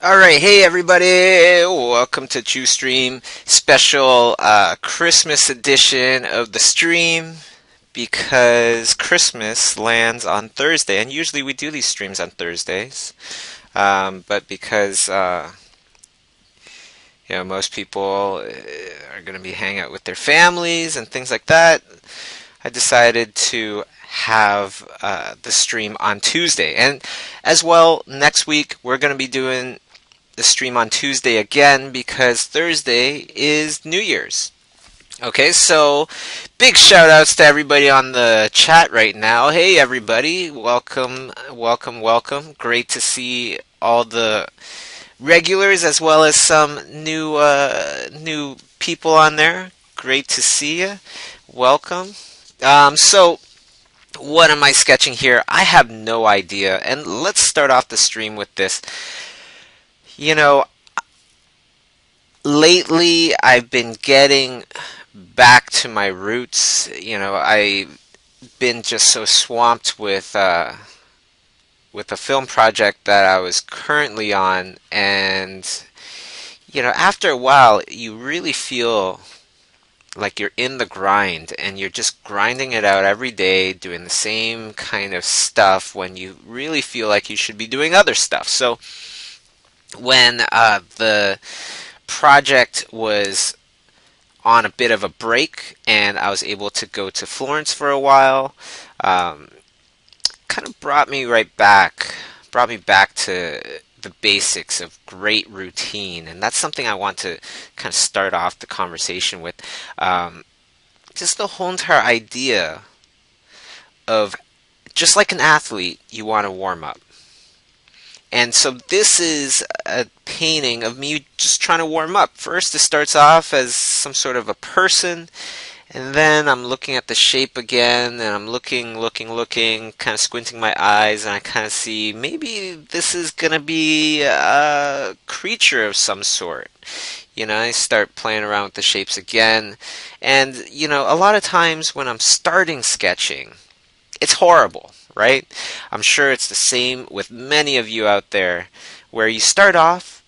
All right, hey everybody, welcome to Chiustream special Christmas edition of the stream because Christmas lands on Thursday, and usually we do these streams on Thursdays, but because most people are going to be hanging out with their families and things like that, I decided to have the stream on Tuesday, and as well next week we're going to be doing the stream on Tuesday again because Thursday is New Year's. Okay, so big shout outs to everybody on the chat right now. Hey everybody, welcome, welcome, welcome. Great to see all the regulars as well as some new people on there. Great to see you. Welcome. So what am I sketching here? I have no idea. And let's start off the stream with this. You know, lately I've been getting back to my roots. I've been just so swamped with a film project that I was currently on, and after a while, you really feel like you're in the grind, and you're just grinding it out every day, doing the same kind of stuff when you really feel like you should be doing other stuff. So when the project was on a bit of a break and I was able to go to Florence for a while, kind of brought me back to the basics of great routine, and that's something I want to kind of start off the conversation with. Just the whole entire idea of, just like an athlete, you want to warm up. And so this is a painting of me just trying to warm up. First, it starts off as some sort of a person, and then I'm looking at the shape again, and I'm looking, kind of squinting my eyes, and I kind of see maybe this is going to be a creature of some sort. I start playing around with the shapes again, and, a lot of times when I'm starting sketching, it's horrible. Right? I'm sure it's the same with many of you out there, where you start off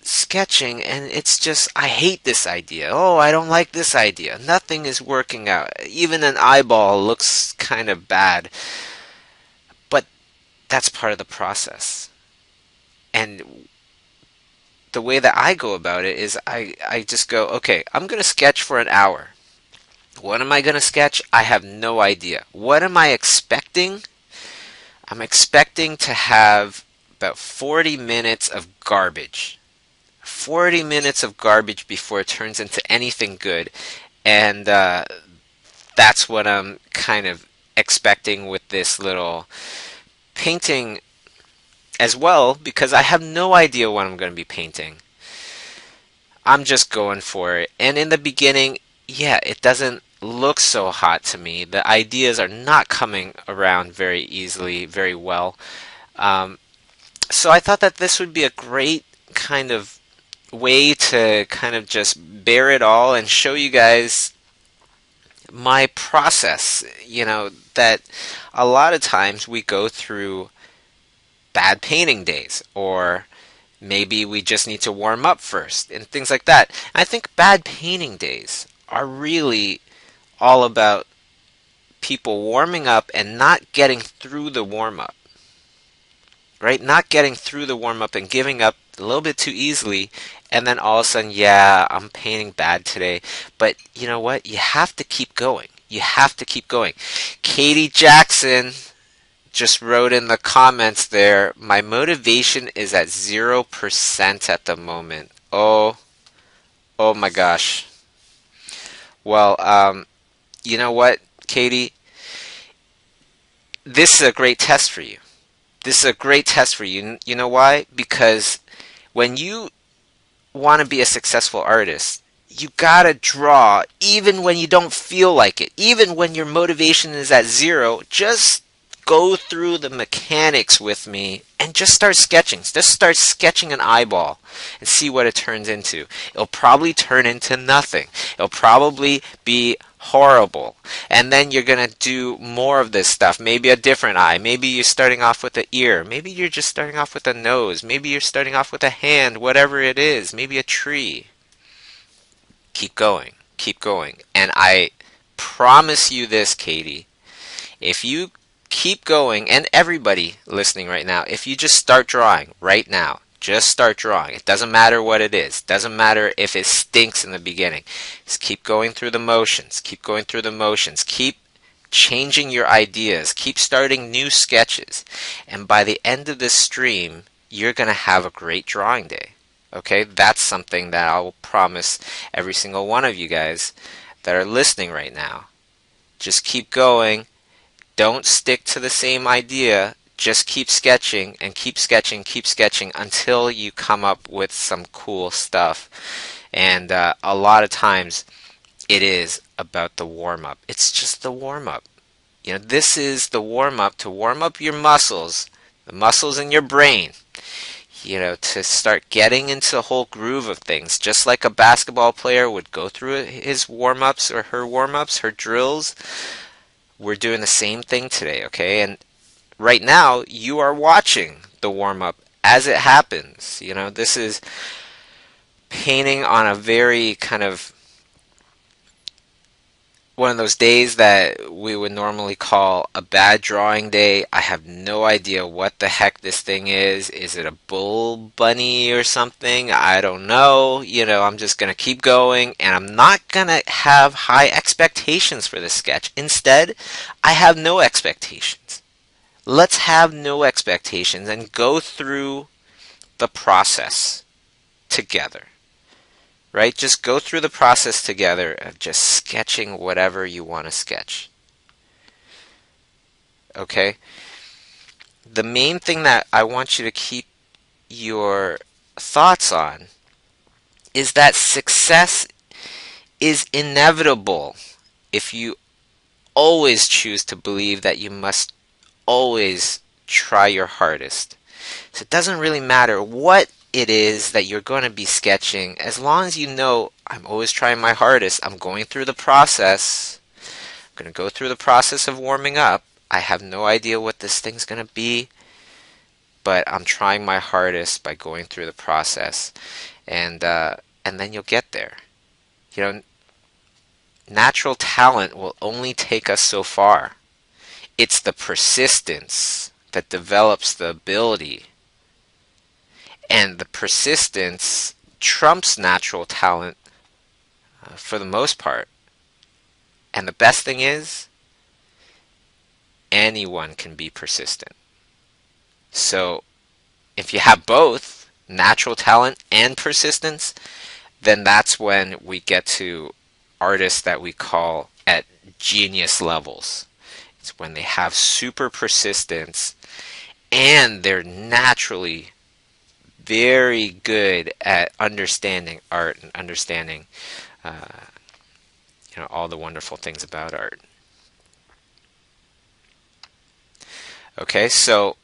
sketching and it's just, I hate this idea. Oh, I don't like this idea. Nothing is working out. Even an eyeball looks kind of bad. But that's part of the process. And the way that I go about it is I just go, okay, I'm going to sketch for an hour. What am I going to sketch? I have no idea. What am I expecting? I'm expecting to have about 40 minutes of garbage. 40 minutes of garbage before it turns into anything good. And that's what I'm kind of expecting with this little painting as well, because I have no idea what I'm going to be painting. I'm just going for it. And in the beginning, yeah, it doesn't look so hot to me. The ideas are not coming around very easily, very well. So I thought that this would be a great kind of way to kind of just bear it all and show you guys my process. That a lot of times we go through bad painting days, or maybe we just need to warm up first and things like that. And I think bad painting days are really all about people warming up and not getting through the warm-up, right? Not getting through the warm-up and giving up a little bit too easily, and then all of a sudden, yeah, I'm painting bad today. But you know what? You have to keep going. You have to keep going. Katie Jackson just wrote in the comments there, my motivation is at 0% at the moment. Oh my gosh. Well, you know what, Katie? This is a great test for you. This is a great test for you. You know why? Because when you want to be a successful artist, you gotta draw even when you don't feel like it. Even when your motivation is at 0, just go through the mechanics with me and just start sketching. Just start sketching an eyeball and see what it turns into. It'll probably turn into nothing. It'll probably be horrible. And then you're going to do more of this stuff. Maybe a different eye. Maybe you're starting off with the ear. Maybe you're just starting off with a nose. Maybe you're starting off with a hand, whatever it is. Maybe a tree. Keep going. Keep going. And I promise you this, Katie. If you keep going, and everybody listening right now, if you just start drawing right now, just start drawing. It doesn't matter what it is. It doesn't matter if it stinks in the beginning. Just keep going through the motions. Keep going through the motions. Keep changing your ideas. Keep starting new sketches. And by the end of this stream, you're going to have a great drawing day. Okay? That's something that I will promise every single one of you guys that are listening right now. Just keep going. Don't stick to the same idea. Just keep sketching and keep sketching until you come up with some cool stuff. And a lot of times it is about the warm-up. It's just the warm-up. You know, this is the warm-up to warm up your muscles, the muscles in your brain, you know, to start getting into the whole groove of things. Just like a basketball player would go through his warm-ups or her warm-ups, her drills. We're doing the same thing today, okay? And right now, you are watching the warm-up as it happens. You know, this is painting on a very kind of one of those days that we would normally call a bad drawing day. I have no idea what the heck this thing is. Is it a bull bunny or something? I don't know. You know, I'm just going to keep going, and I'm not going to have high expectations for this sketch. Instead, I have no expectations. Let's have no expectations and go through the process together. Right? Just go through the process together of just sketching whatever you want to sketch. Okay? The main thing that I want you to keep your thoughts on is that success is inevitable if you always choose to believe that you must always try your hardest. So it doesn't really matter what it is that you're going to be sketching, as long as you know, I'm always trying my hardest. I'm going through the process. I'm going to go through the process of warming up. I have no idea what this thing's going to be, but I'm trying my hardest by going through the process, and then you'll get there. You know, natural talent will only take us so far. It's the persistence that develops the ability. And the persistence trumps natural talent for the most part. And the best thing is, anyone can be persistent. So if you have both, natural talent and persistence, then that's when we get to artists that we call at genius levels. It's when they have super persistence and they're naturally very good at understanding art and understanding you know, all the wonderful things about art. Okay, so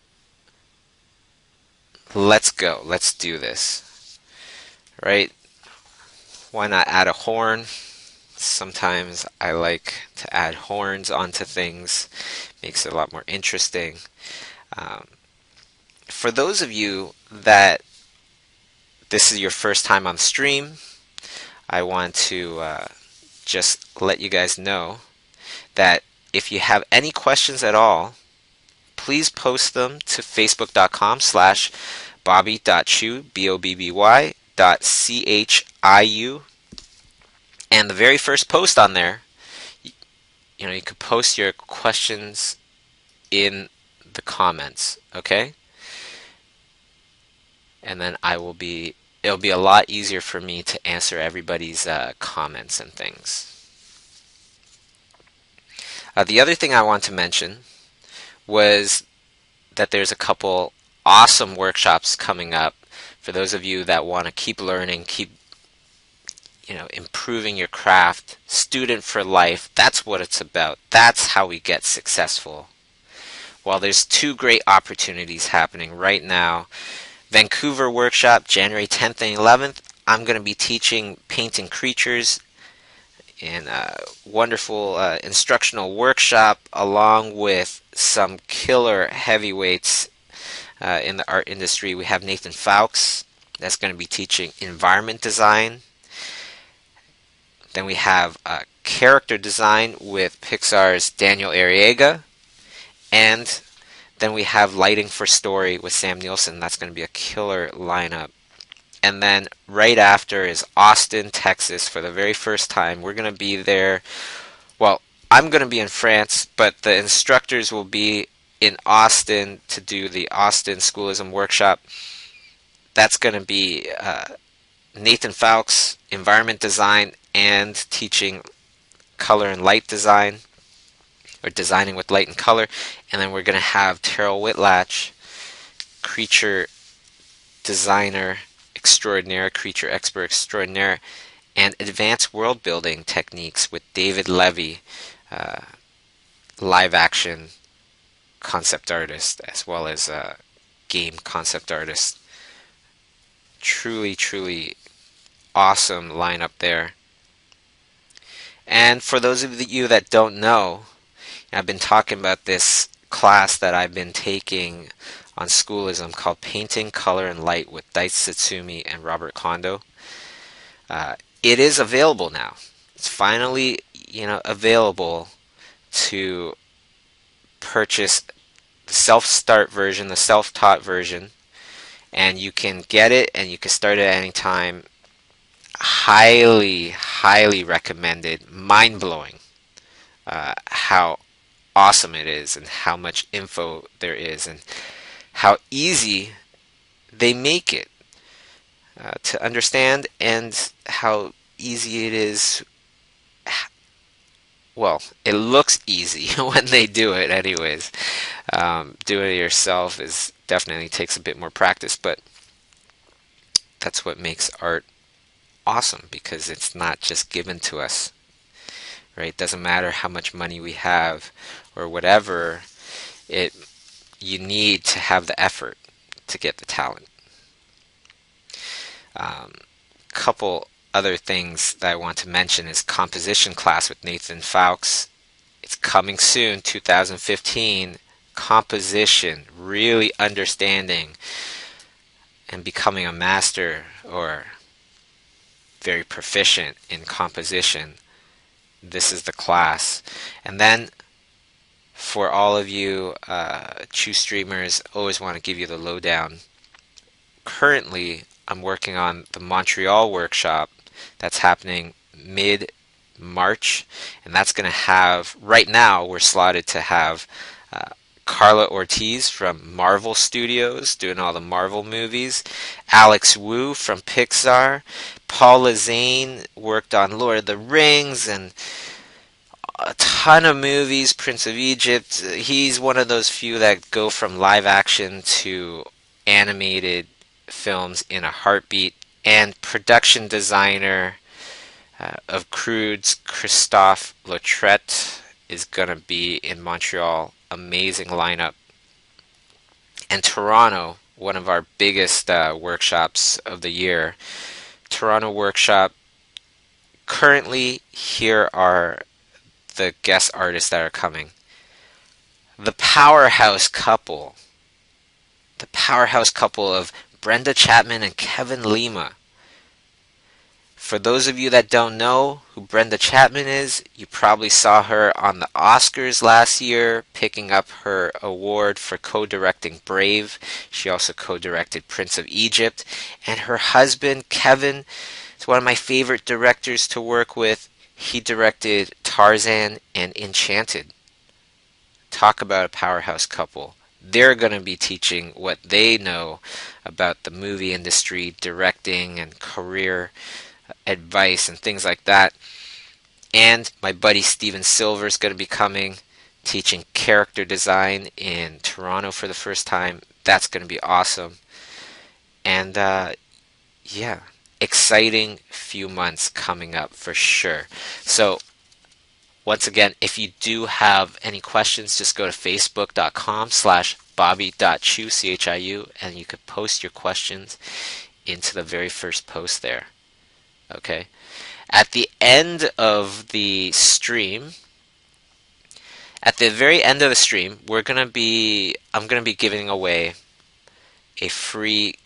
let's go. Let's do this. Right? Why not add a horn? Sometimes I like to add horns onto things. Makes it a lot more interesting. For those of you that this is your first time on stream, I want to just let you guys know that if you have any questions at all, please post them to facebook.com/bobby.chiu, BOBBY.CHIU. And the very first post on there, you know, you could post your questions in the comments, okay? And then it'll be a lot easier for me to answer everybody's comments and things. The other thing I want to mention was that there's a couple awesome workshops coming up for those of you that want to keep learning, keep improving your craft. Student for life, that's what it's about. That's how we get successful. Well, there's two great opportunities happening right now. Vancouver workshop, January 10th and 11th. I'm going to be teaching painting creatures in a wonderful instructional workshop along with some killer heavyweights in the art industry. We have Nathan Fowkes that's going to be teaching environment design. Then we have character design with Pixar's Daniel Arriaga. And then we have lighting for story with Sam Nielsen. That's going to be a killer lineup. And then right after is Austin, Texas for the very first time. We're going to be there. Well, I'm going to be in France, but the instructors will be in Austin to do the Austin Schoolism workshop. That's going to be Nathan Fowkes, environment design, and teaching color and light design, or designing with light and color. And then we're going to have Terrell Whitlatch, creature designer extraordinaire, creature expert extraordinaire, and advanced world building techniques with David Levy, live action concept artist, as well as game concept artist. Truly, truly awesome lineup there. And for those of you that don't know, I've been talking about this class that I've been taking on Schoolism called Painting, Color, and Light with Dice Satsumi and Robert Kondo. It is available now. It's finally, available to purchase the self-start version, the self-taught version, and you can get it and you can start it at any time. Highly, highly recommended. Mind-blowing how awesome it is and how much info there is and how easy they make it to understand, and how easy it is. Well, it looks easy when they do it anyways. Doing it yourself is definitely takes a bit more practice, but that's what makes art awesome, because it's not just given to us, right? It doesn't matter how much money we have or whatever, you need to have the effort to get the talent. Couple other things that I want to mention is composition class with Nathan Fowkes. It's coming soon, 2015. Composition, really understanding and becoming a master or very proficient in composition. This is the class. And then for all of you Chiustreamers, always want to give you the lowdown. Currently, I'm working on the Montreal workshop that's happening mid-March, and that's going to have, right now we're slotted to have Carla Ortiz from Marvel Studios doing all the Marvel movies, Alex Wu from Pixar, Paula Zane worked on Lord of the Rings and a ton of movies, Prince of Egypt. He's one of those few that go from live action to animated films in a heartbeat. And production designer of Crudes, Christophe Lautrette, is going to be in Montreal. Amazing lineup. And Toronto, one of our biggest workshops of the year. Toronto workshop. Currently, here are the guest artists that are coming. The powerhouse couple. The powerhouse couple of Brenda Chapman and Kevin Lima. For those of you that don't know who Brenda Chapman is, you probably saw her on the Oscars last year, picking up her award for co-directing Brave. She also co-directed Prince of Egypt. And her husband, Kevin, is one of my favorite directors to work with. He directed Tarzan and Enchanted. Talk about a powerhouse couple. They're going to be teaching what they know about the movie industry, directing, and career advice and things like that. And my buddy Steven Silver is going to be coming, teaching character design in Toronto for the first time. That's going to be awesome. And yeah, exciting few months coming up for sure. So Once again, if you do have any questions, just go to facebook.com/bobby.chiu, CHIU, and you could post your questions into the very first post there. Okay. At the end of the stream, at the very end of the stream, I'm gonna be giving away a free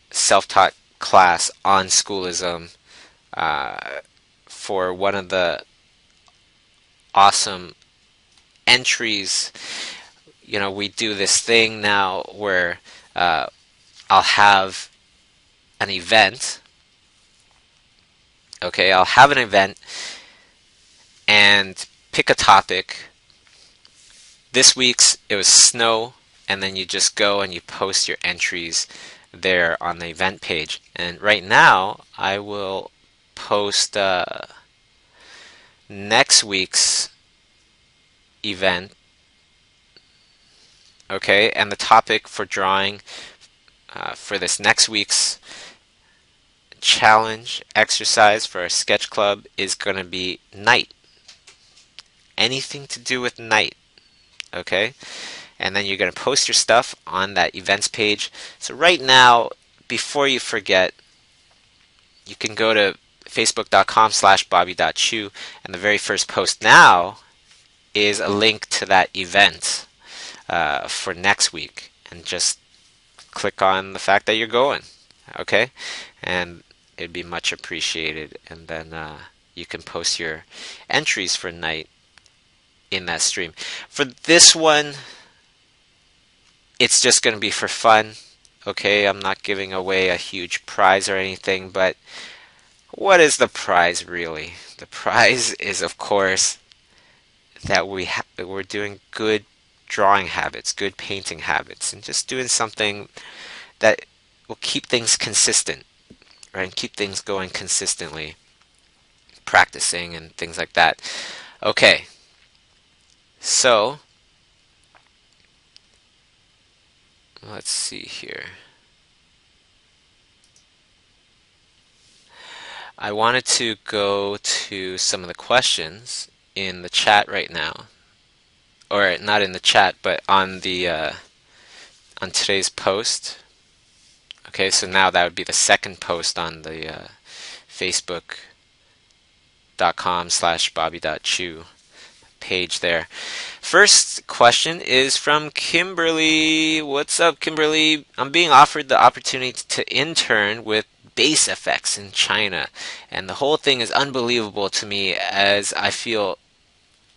self-taught class on schoolism for one of the awesome entries. We do this thing now where I'll have an event. Okay, I'll have an event and pick a topic. This week's, it was snow, and then you just go and you post your entries there on the event page. And right now, I will post next week's event. Okay, and the topic for drawing for this next week's challenge exercise for our sketch club is going to be night. Anything to do with night. Okay, and then you're going to post your stuff on that events page. So right now, before you forget, you can go to facebook.com/bobby.chiu, and the very first post now is a link to that event for next week, and just click on the fact that you're going. Okay, and it'd be much appreciated, and then you can post your entries for night in that stream. For this one, it's just going to be for fun. Okay, I'm not giving away a huge prize or anything, but what is the prize really? The prize is, of course, that we're doing good drawing habits, good painting habits, and just doing something that will keep things consistent, right? Keep things going consistently, practicing and things like that. Okay, so let's see here. I wanted to go to some of the questions in the chat right now, or not in the chat, but on the on today's post. Okay, so now that would be the second post on the facebook.com/bobby.chiu page there. First question is from Kimberly. What's up, Kimberly? I'm being offered the opportunity to intern with bass effects in China, and the whole thing is unbelievable to me, as I feel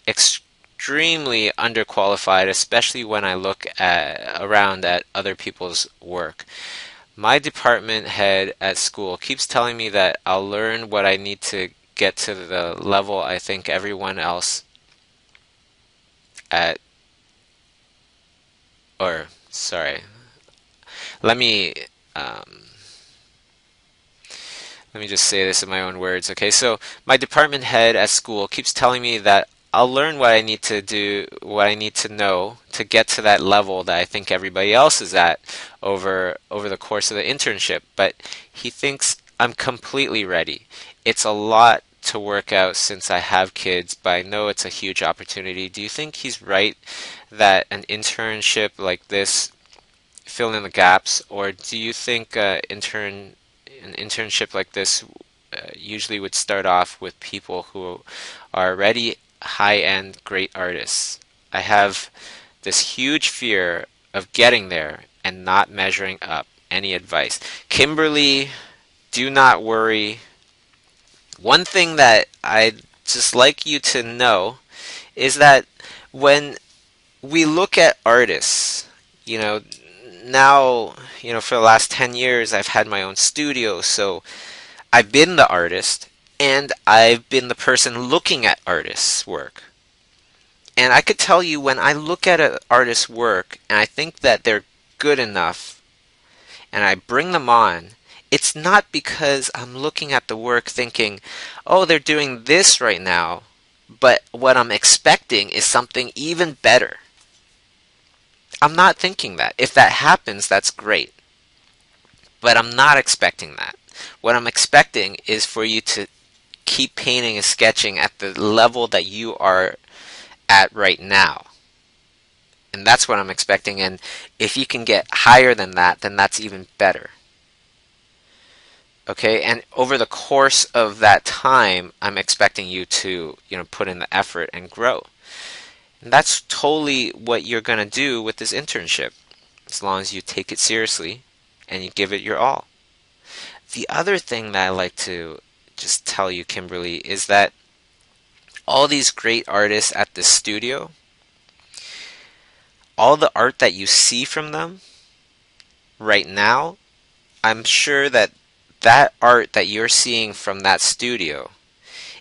extremely underqualified, especially when I look around at other people's work. My department head at school keeps telling me that I'll learn what I need to get to the level I think everyone else at, or sorry, let me just say this in my own words. Okay, so my department head at school keeps telling me that I'll learn what I need to do, what I need to know to get to that level that I think everybody else is at over the course of the internship. But he thinks I'm completely ready. It's a lot to work out since I have kids, but I know it's a huge opportunity. Do you think he's right that an internship like this, fill in the gaps, or do you think an internship like this usually would start off with people who are already high-end great artists? I have this huge fear of getting there and not measuring up. Any advice? Kimberly, do not worry. One thing that I'd just like you to know is that when we look at artists, now, for the last 10 years, I've had my own studio, so I've been the artist, and I've been the person looking at artists' work. And I could tell you, when I look at an artist's work, and I think that they're good enough, and I bring them on, it's not because I'm looking at the work thinking, oh, they're doing this right now, but what I'm expecting is something even better. I'm not thinking that. If that happens, that's great. But I'm not expecting that. What I'm expecting is for you to keep painting and sketching at the level that you are at right now. And that's what I'm expecting. And if you can get higher than that, then that's even better. Okay, and over the course of that time, I'm expecting you to, put in the effort and grow. And that's totally what you're going to do with this internship, as long as you take it seriously and you give it your all. The other thing that I like to just tell you, Kimberly, is that all these great artists at the studio, all the art that you see from them right now, I'm sure that that art that you're seeing from that studio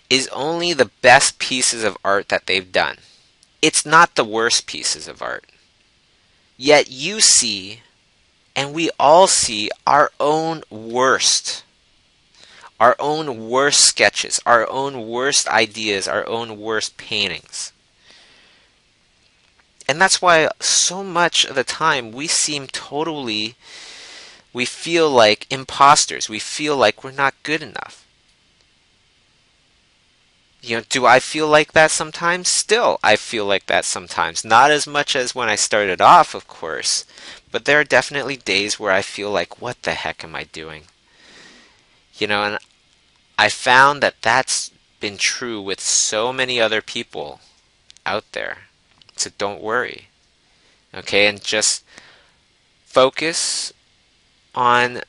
is only the best pieces of art that they've done. It's not the worst pieces of art. Yet you see, and we all see, our own worst sketches, our own worst ideas, our own worst paintings. And that's why so much of the time we feel like imposters. We feel like we're not good enough. Do I feel like that sometimes? Still, I feel like that sometimes. Not as much as when I started off, of course, but there are definitely days where I feel like, what the heck am I doing? And I found that that's been true with so many other people out there. So don't worry. Okay, and just focus on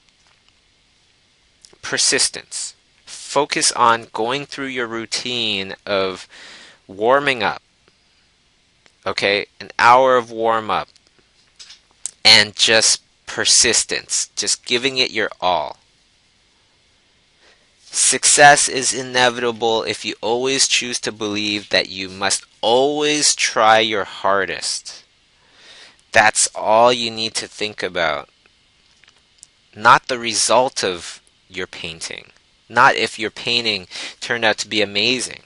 persistence. Focus on going through your routine of warming up. Okay, an hour of warm up. And just persistence. Just giving it your all. Success is inevitable if you always choose to believe that you must always try your hardest. That's all you need to think about. Not the result of your painting. Not if your painting turned out to be amazing.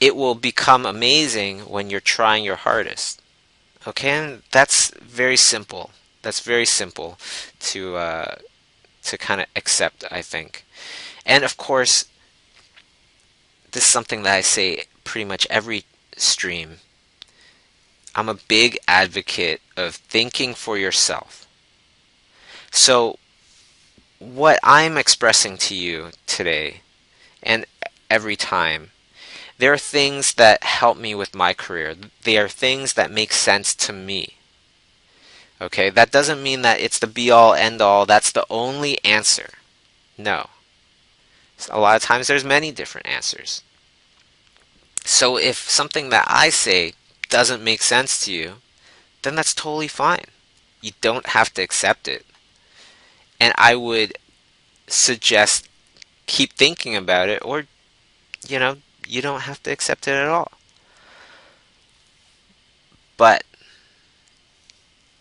It will become amazing when you're trying your hardest. Okay, and that's very simple. That's very simple to kind of accept, I think. And of course, this is something that I say pretty much every stream. I'm a big advocate of thinking for yourself. So what I'm expressing to you today and every time, there are things that help me with my career. They are things that make sense to me. Okay, that doesn't mean that it's the be-all, end-all, that's the only answer. No. A lot of times there's many different answers. So if something that I say doesn't make sense to you, then that's totally fine. You don't have to accept it. And I would suggest keep thinking about it, or, you don't have to accept it at all. But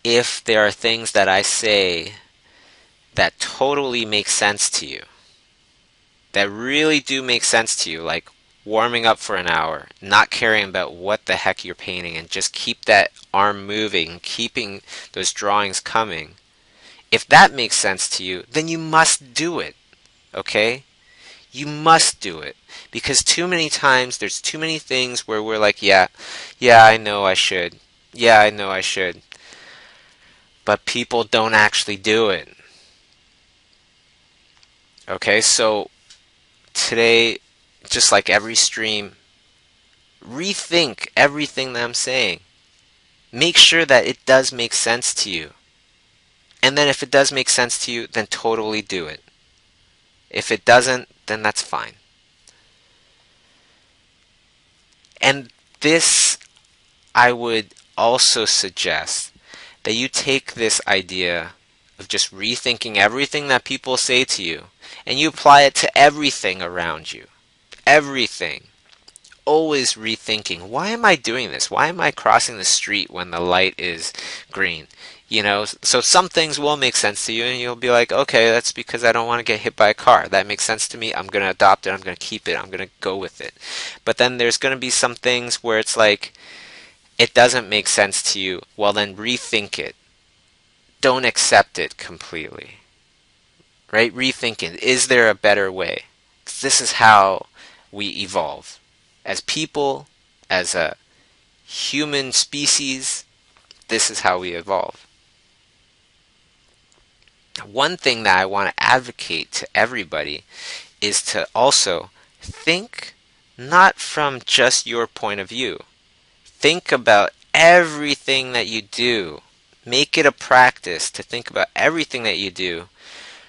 if there are things that I say that totally make sense to you, that really do make sense to you, like warming up for an hour, not caring about what the heck you're painting, and just keep that arm moving, keeping those drawings coming, if that makes sense to you, then you must do it. Okay? You must do it. Because too many times, there's too many things where we're like, yeah, I know I should. Yeah, I know I should. But people don't actually do it. Okay, so today, just like every stream, rethink everything that I'm saying. Make sure that it does make sense to you. And then if it does make sense to you, then totally do it. If it doesn't, then that's fine. And this, I would also suggest that you take this idea of just rethinking everything that people say to you, and you apply it to everything around you. Everything. Always rethinking, why am I doing this? Why am I crossing the street when the light is green? So some things will make sense to you, and you'll be like, okay, that's because I don't want to get hit by a car. That makes sense to me. I'm going to adopt it. I'm going to keep it. I'm going to go with it. But then there's going to be some things where it's like, it doesn't make sense to you. Well, then rethink it. Don't accept it completely. Right? Rethink it. Is there a better way? This is how we evolve. As people, as a human species, this is how we evolve. One thing that I want to advocate to everybody is to also think not from just your point of view. Think about everything that you do. Make it a practice to think about everything that you do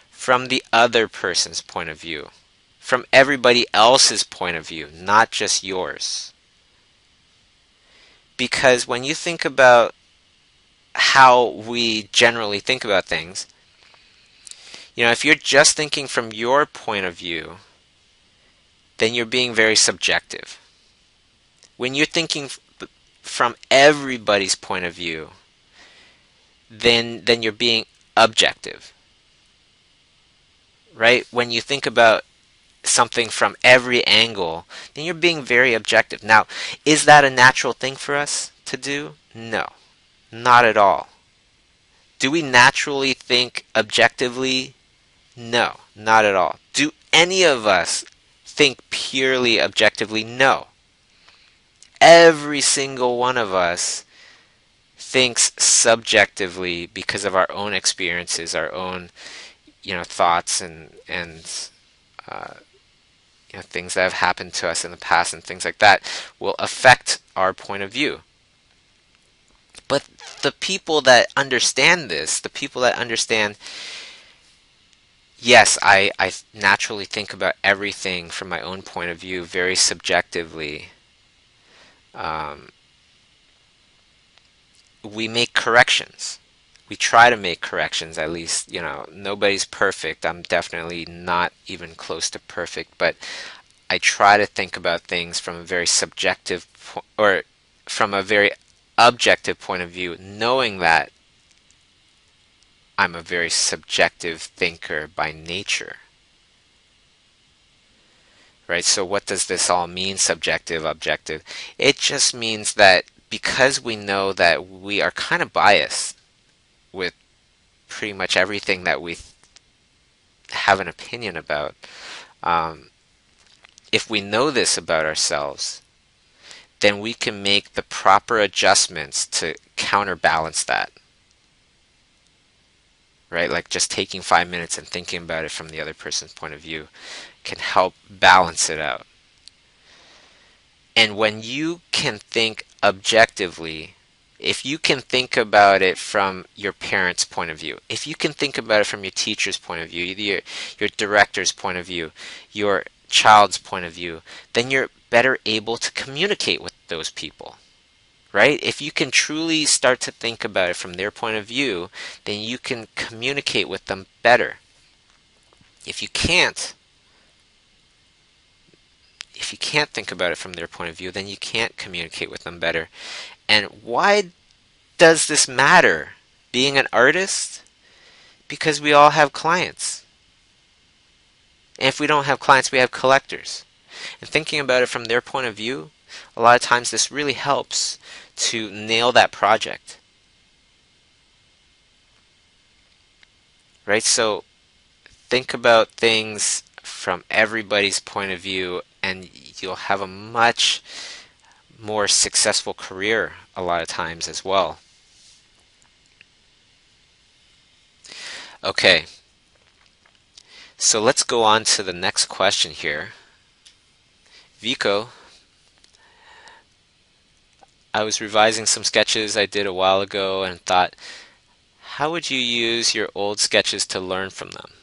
from the other person's point of view, from everybody else's point of view, not just yours. Because when you think about how we generally think about things, if you're just thinking from your point of view, then you're being very subjective. When you're thinking from everybody's point of view, then you're being objective. Right? When you think about something from every angle, then you're being very objective. Now, is that a natural thing for us to do? No, not at all. Do we naturally think objectively? No, not at all. Do any of us think purely objectively? No. Every single one of us thinks subjectively because of our own experiences, our own thoughts and things that have happened to us in the past and things like that will affect our point of view. But the people that understand this, the people that understand, yes, I naturally think about everything from my own point of view very subjectively. We make corrections. We try to make corrections, at least. Nobody's perfect. I'm definitely not even close to perfect, but I try to think about things from a very subjective or from a very objective point of view, knowing that I'm a very subjective thinker by nature. Right? So what does this all mean, subjective, objective? It just means that because we know that we are kind of biased with pretty much everything that we have an opinion about, if we know this about ourselves, then we can make the proper adjustments to counterbalance that. Right? Like just taking 5 minutes and thinking about it from the other person's point of view can help balance it out. And when you can think objectively, if you can think about it from your parents' point of view, if you can think about it from your teacher's point of view, your director's point of view, your child's point of view, then you're better able to communicate with those people. Right? If you can truly start to think about it from their point of view, then you can communicate with them better. If you can't think about it from their point of view, then you can't communicate with them better. And why does this matter? Being an artist? Because we all have clients. And if we don't have clients, we have collectors. And thinking about it from their point of view, a lot of times this really helps to nail that project. Right? So think about things from everybody's point of view, and you'll have a much more successful career a lot of times as well. Okay, so let's go on to the next question here. Vico, I was revising some sketches I did a while ago and thought, how would you use your old sketches to learn from them?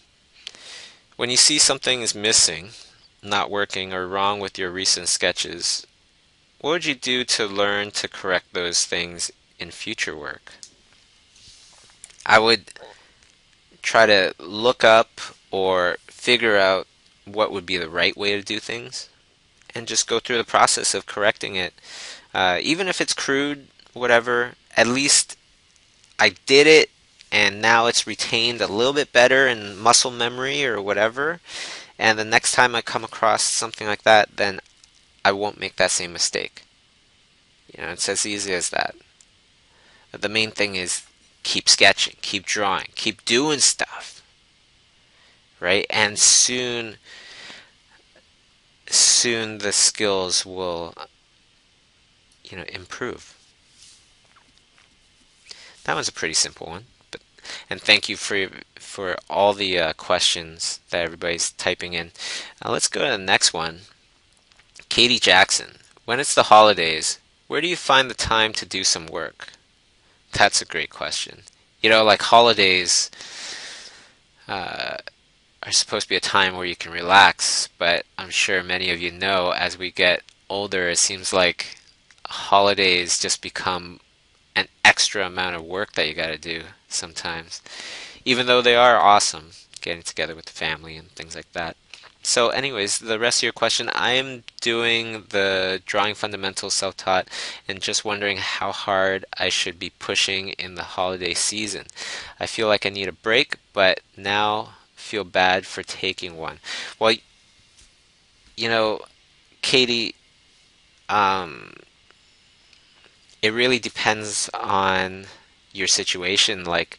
When you see something is missing, not working, or wrong with your recent sketches, what would you do to learn to correct those things in future work? I would try to look up or figure out what would be the right way to do things and just go through the process of correcting it. Even if it's crude, whatever, at least I did it and now it's retained a little bit better in muscle memory or whatever. And the next time I come across something like that, then I won't make that same mistake. It's as easy as that. But the main thing is keep sketching, keep drawing, keep doing stuff. Right? And soon soon the skills will, improve. That was a pretty simple one. But and thank you for all the questions that everybody's typing in. Let's go to the next one. Katie Jackson. When it's the holidays, where do you find the time to do some work? That's a great question. Like holidays uh, are supposed to be a time where you can relax, but I'm sure many of you know as we get older, it seems like holidays just become an extra amount of work that you got to do sometimes, even though they are awesome, getting together with the family and things like that. So, anyways, the rest of your question, I am doing the drawing fundamentals self-taught and just wondering how hard I should be pushing in the holiday season. I feel like I need a break, but now feel bad for taking one. Well, you know, Katie, um, it really depends on your situation. Like,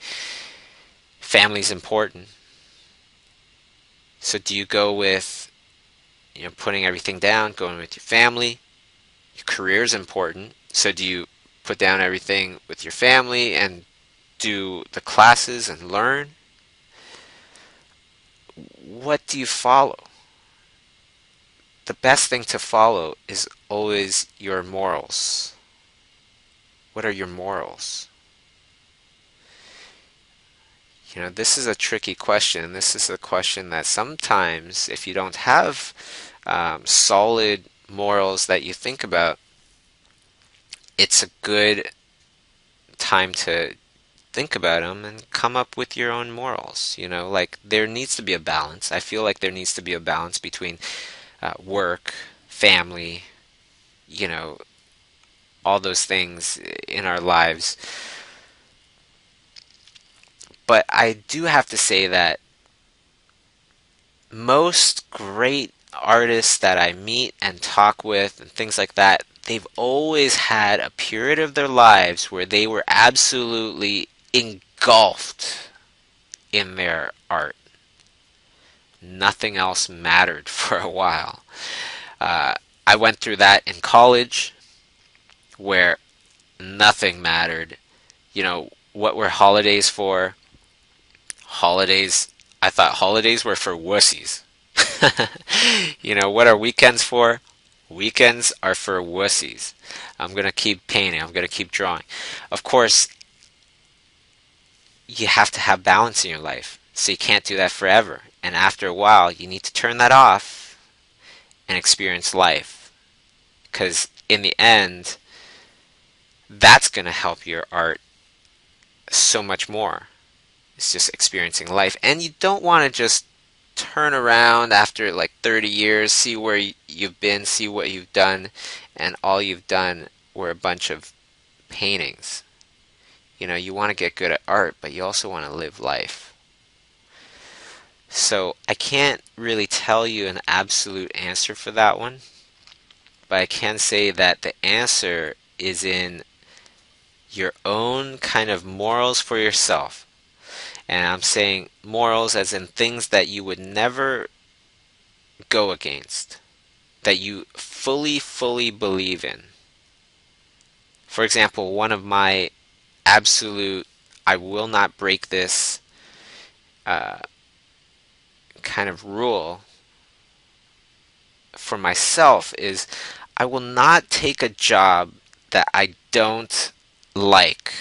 family's important. So do you go with, putting everything down, going with your family? Your career is important. So do you put down everything with your family and do the classes and learn? What do you follow? The best thing to follow is always your morals. What are your morals? This is a tricky question. This is a question that sometimes, if you don't have solid morals that you think about, it's a good time to think about them and come up with your own morals. Like there needs to be a balance. I feel like there needs to be a balance between work, family, you know, all those things in our lives. But I do have to say that most great artists that I meet and talk with and things like that, they've always had a period of their lives where they were absolutely engulfed in their art. Nothing else mattered for a while. I went through that in college where nothing mattered. What were holidays for? Holidays, I thought holidays were for wussies. What are weekends for? Weekends are for wussies. I'm going to keep painting. I'm going to keep drawing. Of course, you have to have balance in your life. So you can't do that forever. And after a while, you need to turn that off and experience life. Because in the end, that's going to help your art so much more. It's just experiencing life. And you don't want to just turn around after like 30 years, see where you've been, see what you've done, and all you've done were a bunch of paintings. You want to get good at art, but you also want to live life. So I can't really tell you an absolute answer for that one, but I can say that the answer is in your own kind of morals for yourself. And I'm saying morals as in things that you would never go against, that you fully believe in. For example, one of my absolute, I will not break this kind of rule for myself is I will not take a job that I don't like.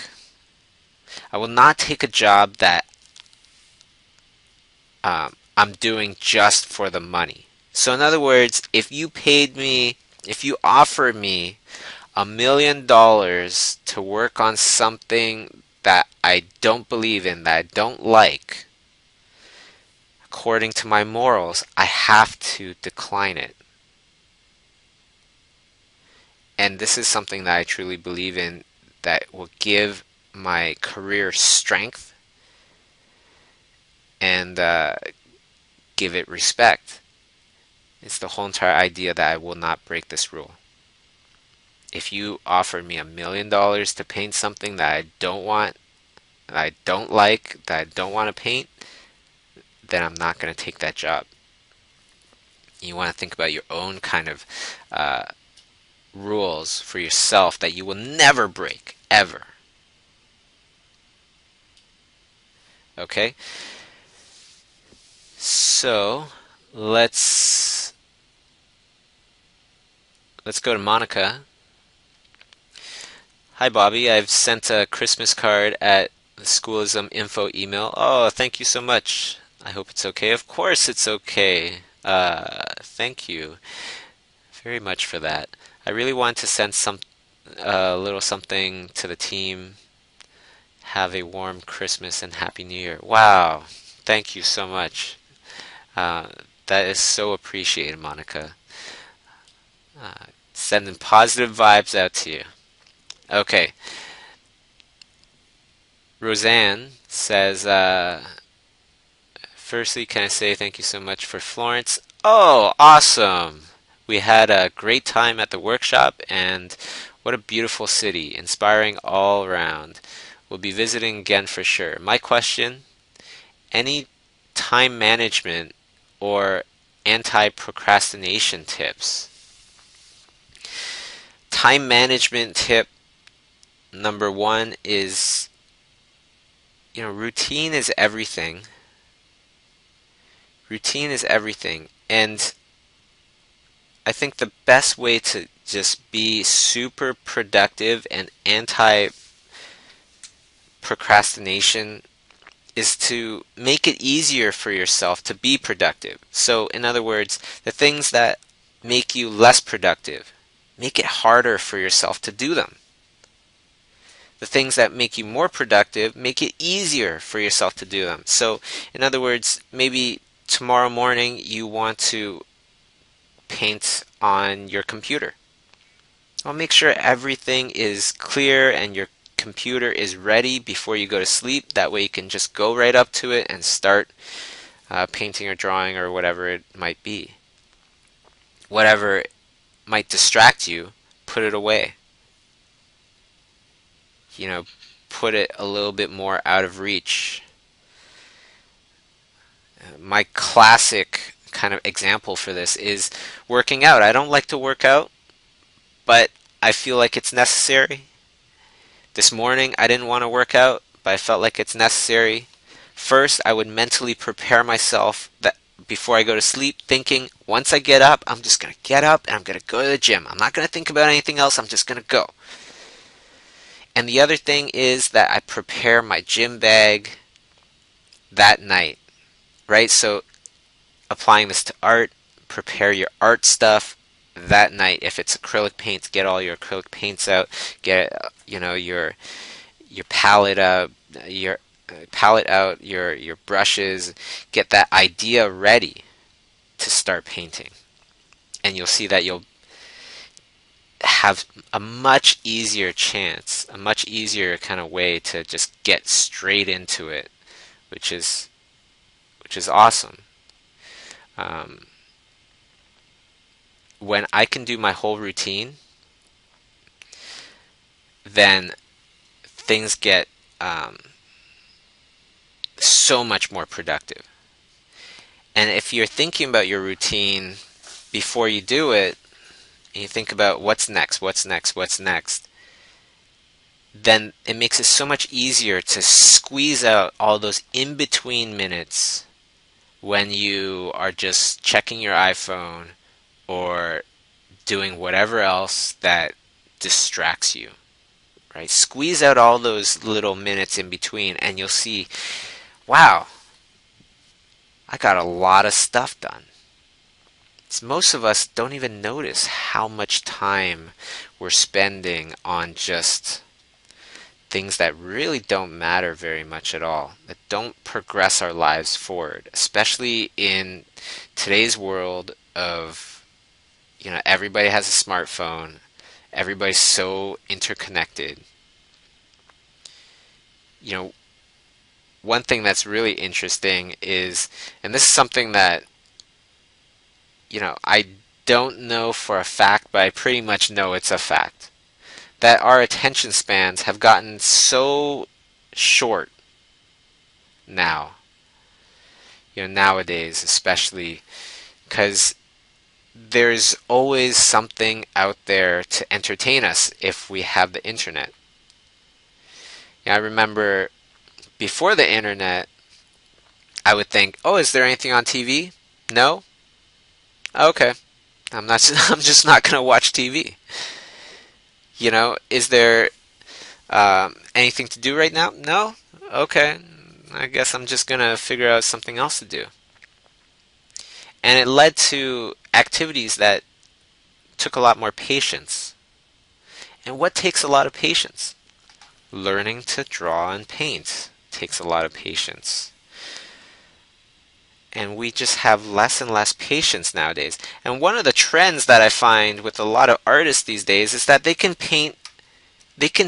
I will not take a job that I'm doing just for the money. So in other words, if you offered me $1 million to work on something that I don't believe in, that I don't like, according to my morals, I have to decline it. And this is something that I truly believe in that will give my career strength and give it respect. It's the whole entire idea that I will not break this rule. If you offer me $1 million to paint something that I don't want, that I don't like, that I don't want to paint, then I'm not going to take that job. You want to think about your own kind of uh, rules for yourself that you will never break, ever. Okay? So let's let's go to Monica. Hi Bobby, I've sent a Christmas card at the Schoolism info email. Oh, thank you so much. I hope it's okay. Of course it's okay. Thank you very much for that. I really want to send a little something to the team. Have a warm Christmas and Happy New Year. Wow, thank you so much. Uh, that is so appreciated, Monica. Sending positive vibes out to you. Okay, Roseanne says, firstly, can I say thank you so much for Florence? Oh, awesome! We had a great time at the workshop, and what a beautiful city, inspiring all around. We'll be visiting again for sure. My question, any time management or anti-procrastination tips? Time management tip number one is, routine is everything. Routine is everything. And I think the best way to just be super productive and anti procrastination is to make it easier for yourself to be productive. So, in other words, the things that make you less productive, make it harder for yourself to do them. The things that make you more productive, make it easier for yourself to do them. So, in other words, maybe tomorrow morning you want to paint on your computer. Well, make sure everything is clear and your computer is ready before you go to sleep. That way you can just go right up to it and start painting or drawing or whatever it might be. Whatever might distract you, put it away. Put it a little bit more out of reach. My classic kind of example for this is working out. I don't like to work out, but I feel like it's necessary. This morning I didn't want to work out, but I felt like it's necessary. First, I would mentally prepare myself that before I go to sleep, thinking once I get up, I'm just going to get up and I'm going to go to the gym. I'm not going to think about anything else. I'm just going to go. And the other thing is that I prepare my gym bag that night, right? So applying this to art, prepare your art stuff that night. If it's acrylic paints, get all your acrylic paints out. Get your palette out, your brushes. Get that idea ready to start painting, and you'll see that you'll have a much easier chance, a much easier kind of way to just get straight into it, which is awesome. When I can do my whole routine, then things get so much more productive. And if you're thinking about your routine before you do it, and you think about what's next, then it makes it so much easier to squeeze out all those in-between minutes when you are just checking your iPhone or doing whatever else that distracts you, right? Squeeze out all those little minutes in between and you'll see, wow, I got a lot of stuff done. Most of us don't even notice how much time we're spending on just things that really don't matter very much at all, that don't progress our lives forward, especially in today's world of, everybody has a smartphone, everybody's so interconnected. One thing that's really interesting is, and this is something that I don't know for a fact, but I pretty much know it's a fact, that our attention spans have gotten so short now, nowadays especially, because there's always something out there to entertain us if we have the internet. I remember before the internet, I would think, oh, is there anything on TV? No? Okay. I'm not I'm just not going to watch TV. Is there anything to do right now? No? Okay. I guess I'm just going to figure out something else to do. And it led to activities that took a lot more patience. And what takes a lot of patience? Learning to draw and paint takes a lot of patience. And we just have less and less patience nowadays. And one of the trends that I find with a lot of artists these days is that they can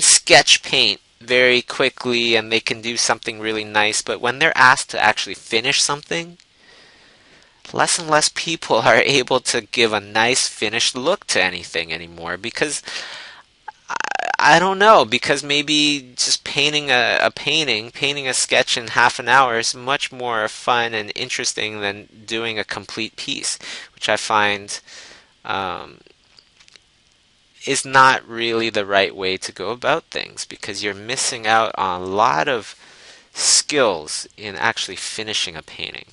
sketch paint very quickly and they can do something really nice, but when they're asked to actually finish something, less and less people are able to give a nice finished look to anything anymore because I don't know, because maybe just painting painting a sketch in half an hour is much more fun and interesting than doing a complete piece, which I find is not really the right way to go about things because you're missing out on a lot of skills in actually finishing a painting.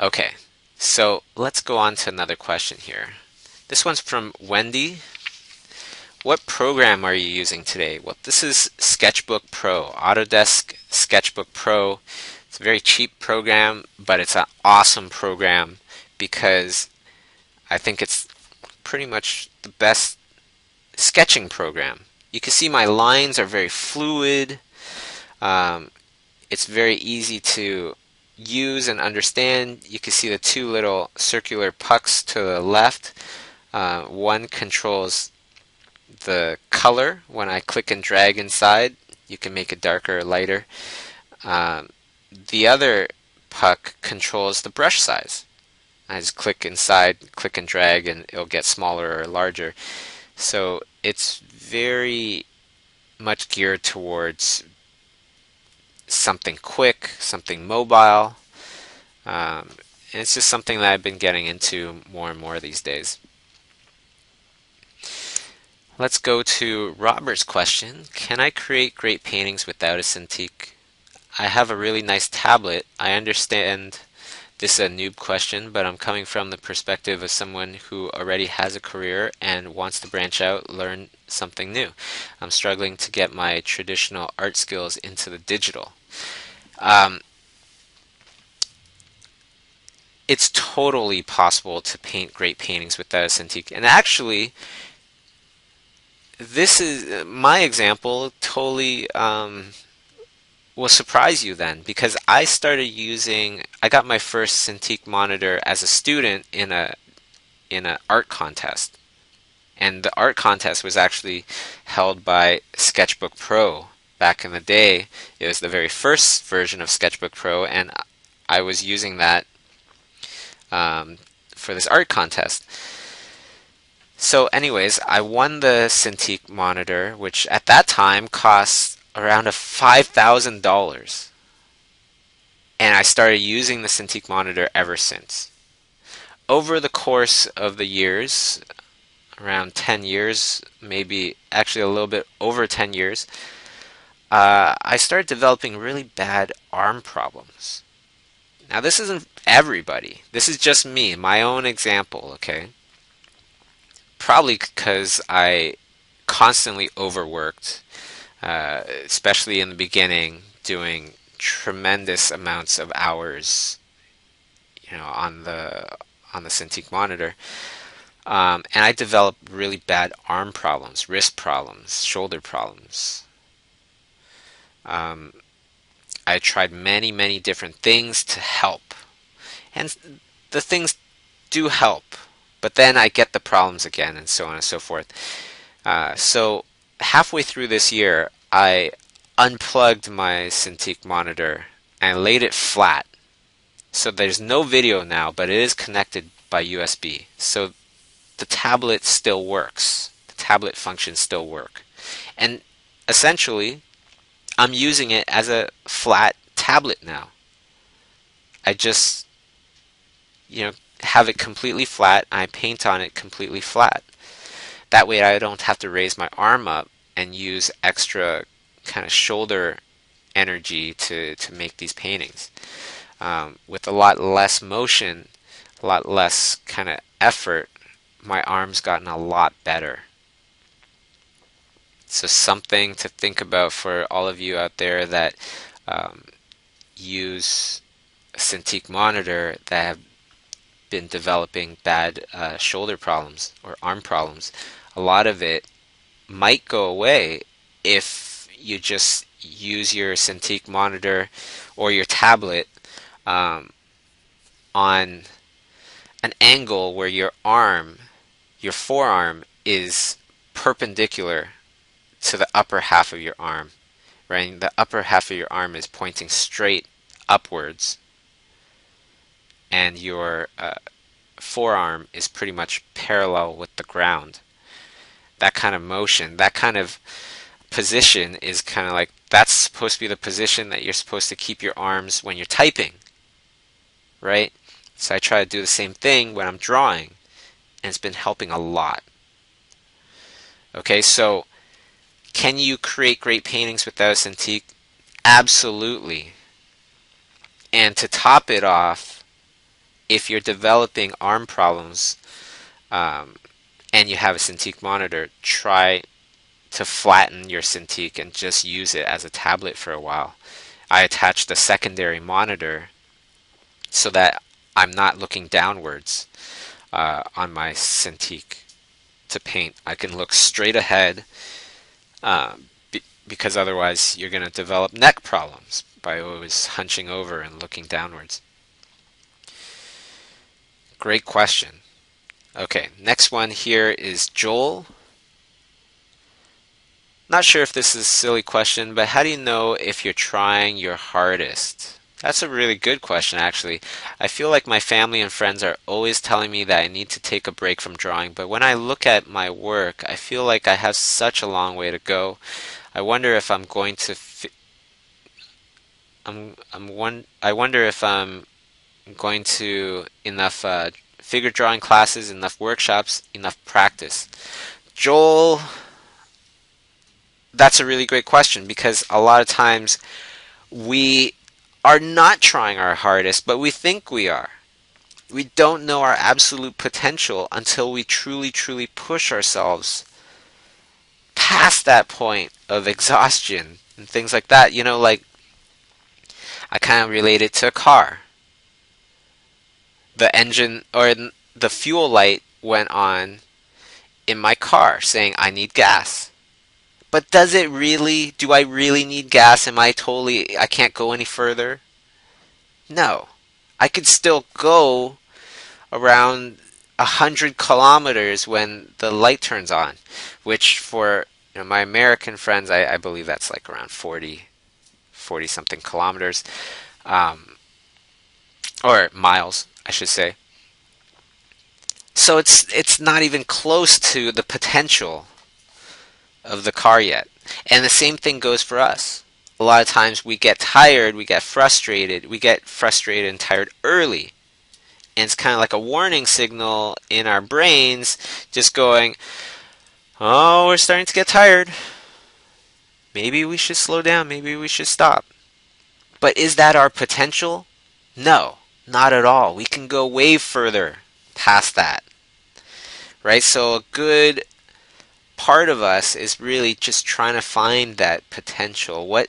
Okay, so let's go on to another question here. This one's from Wendy. What program are you using today? Well, this is Sketchbook Pro, Autodesk Sketchbook Pro. It's a very cheap program, but it's an awesome program because I think it's pretty much the best sketching program. You can see my lines are very fluid. It's very easy to use and understand. You can see the two little circular pucks to the left. One controls the color. When I click and drag inside, you can make it darker or lighter. The other puck controls the brush size. I just click inside, click and drag, and it'll get smaller or larger. So it's very much geared towards something quick, something mobile. And it's just something that I've been getting into more and more these days. Let's go to Robert's question. Can I create great paintings without a Cintiq? I have a really nice tablet. I understand this is a noob question, but I'm coming from the perspective of someone who already has a career and wants to branch out, learn something new. I'm struggling to get my traditional art skills into the digital. It's totally possible to paint great paintings without a Cintiq. And actually, this is my example totally will surprise you then, because I got my first Cintiq monitor as a student in an art contest. And the art contest was actually held by Sketchbook Pro back in the day. It was the very first version of Sketchbook Pro, and I was using that for this art contest. So anyways, I won the Cintiq monitor, which at that time cost around $5,000. And I started using the Cintiq monitor ever since. Over the course of the years, around 10 years, maybe actually a little bit over 10 years, I started developing really bad arm problems. Now this isn't everybody. This is just me, my own example, okay? Probably because I constantly overworked, especially in the beginning, doing tremendous amounts of hours, on the Cintiq monitor, and I developed really bad arm problems, wrist problems, shoulder problems. I tried many, many different things to help, and the things do help, but then I get the problems again, and so on and so forth. So halfway through this year, I unplugged my Cintiq monitor and laid it flat. So there's no video now, but it is connected by USB. So the tablet still works. The tablet functions still work. And essentially, I'm using it as a flat tablet now. I just have it completely flat. I paint on it completely flat. That way I don't have to raise my arm up and use extra kind of shoulder energy to make these paintings. With a lot less motion, a lot less kind of effort, my arm's gotten a lot better. So something to think about for all of you out there that um, use a Cintiq monitor that have been developing bad shoulder problems or arm problems. A lot of it might go away if you just use your Cintiq monitor or your tablet on an angle where your forearm is perpendicular to the upper half of your arm, right? And the upper half of your arm is pointing straight upwards, and your forearm is pretty much parallel with the ground. That kind of motion, that kind of position is kind of like, that's supposed to be the position that you're supposed to keep your arms when you're typing, right? So I try to do the same thing when I'm drawing, and it's been helping a lot. Okay, so can you create great paintings without a Cintiq? Absolutely. And to top it off, if you're developing arm problems and you have a Cintiq monitor, try to flatten your Cintiq and just use it as a tablet for a while. I attached a secondary monitor so that I'm not looking downwards on my Cintiq to paint. I can look straight ahead because otherwise you're going to develop neck problems by always hunching over and looking downwards. Great question. Okay, next one here is Joel. Not sure if this is a silly question, but how do you know if you're trying your hardest? That's a really good question, actually. I feel like my family and friends are always telling me that I need to take a break from drawing, but when I look at my work, I feel like I have such a long way to go. I wonder if I'm going to I wonder if I'm going to enough figure drawing classes, enough workshops, enough practice. Joel, that's a really great question because a lot of times we are not trying our hardest, but we think we are. We don't know our absolute potential until we truly, truly push ourselves past that point of exhaustion and things like that. Like I kind of relate it to a car. The engine or the fuel light went on in my car saying I need gas. But does it really? Do I really need gas? I can't go any further? No. I could still go around 100 kilometers when the light turns on, which for my American friends, I believe that's like around 40 something kilometers, or miles, I should say. So it's not even close to the potential of the car yet. And the same thing goes for us. A lot of times we get tired, we get frustrated and tired early. And it's kind of like a warning signal in our brains just going, oh, we're starting to get tired. Maybe we should slow down, maybe we should stop. But is that our potential? No, not at all. We can go way further past that. Right? So a good part of us is really just trying to find that potential. What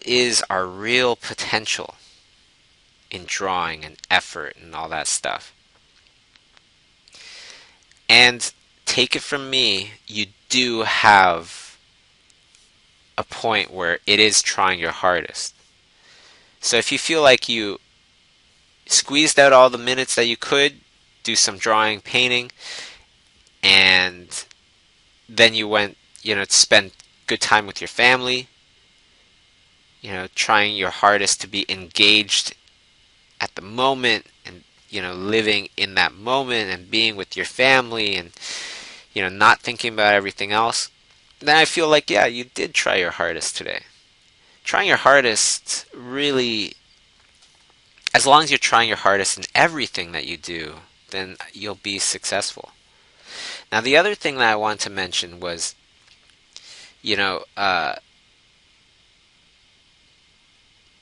is our real potential in drawing and effort and all that stuff? And take it from me, you do have a point where it is trying your hardest. So if you feel like you squeezed out all the minutes that you could, do some drawing, painting, and then you went, to spend good time with your family, trying your hardest to be engaged at the moment and, living in that moment and being with your family and, not thinking about everything else, then I feel like, yeah, you did try your hardest today. Trying your hardest really, as long as you're trying your hardest in everything that you do, then you'll be successful. Now, the other thing that I want to mention was, you know,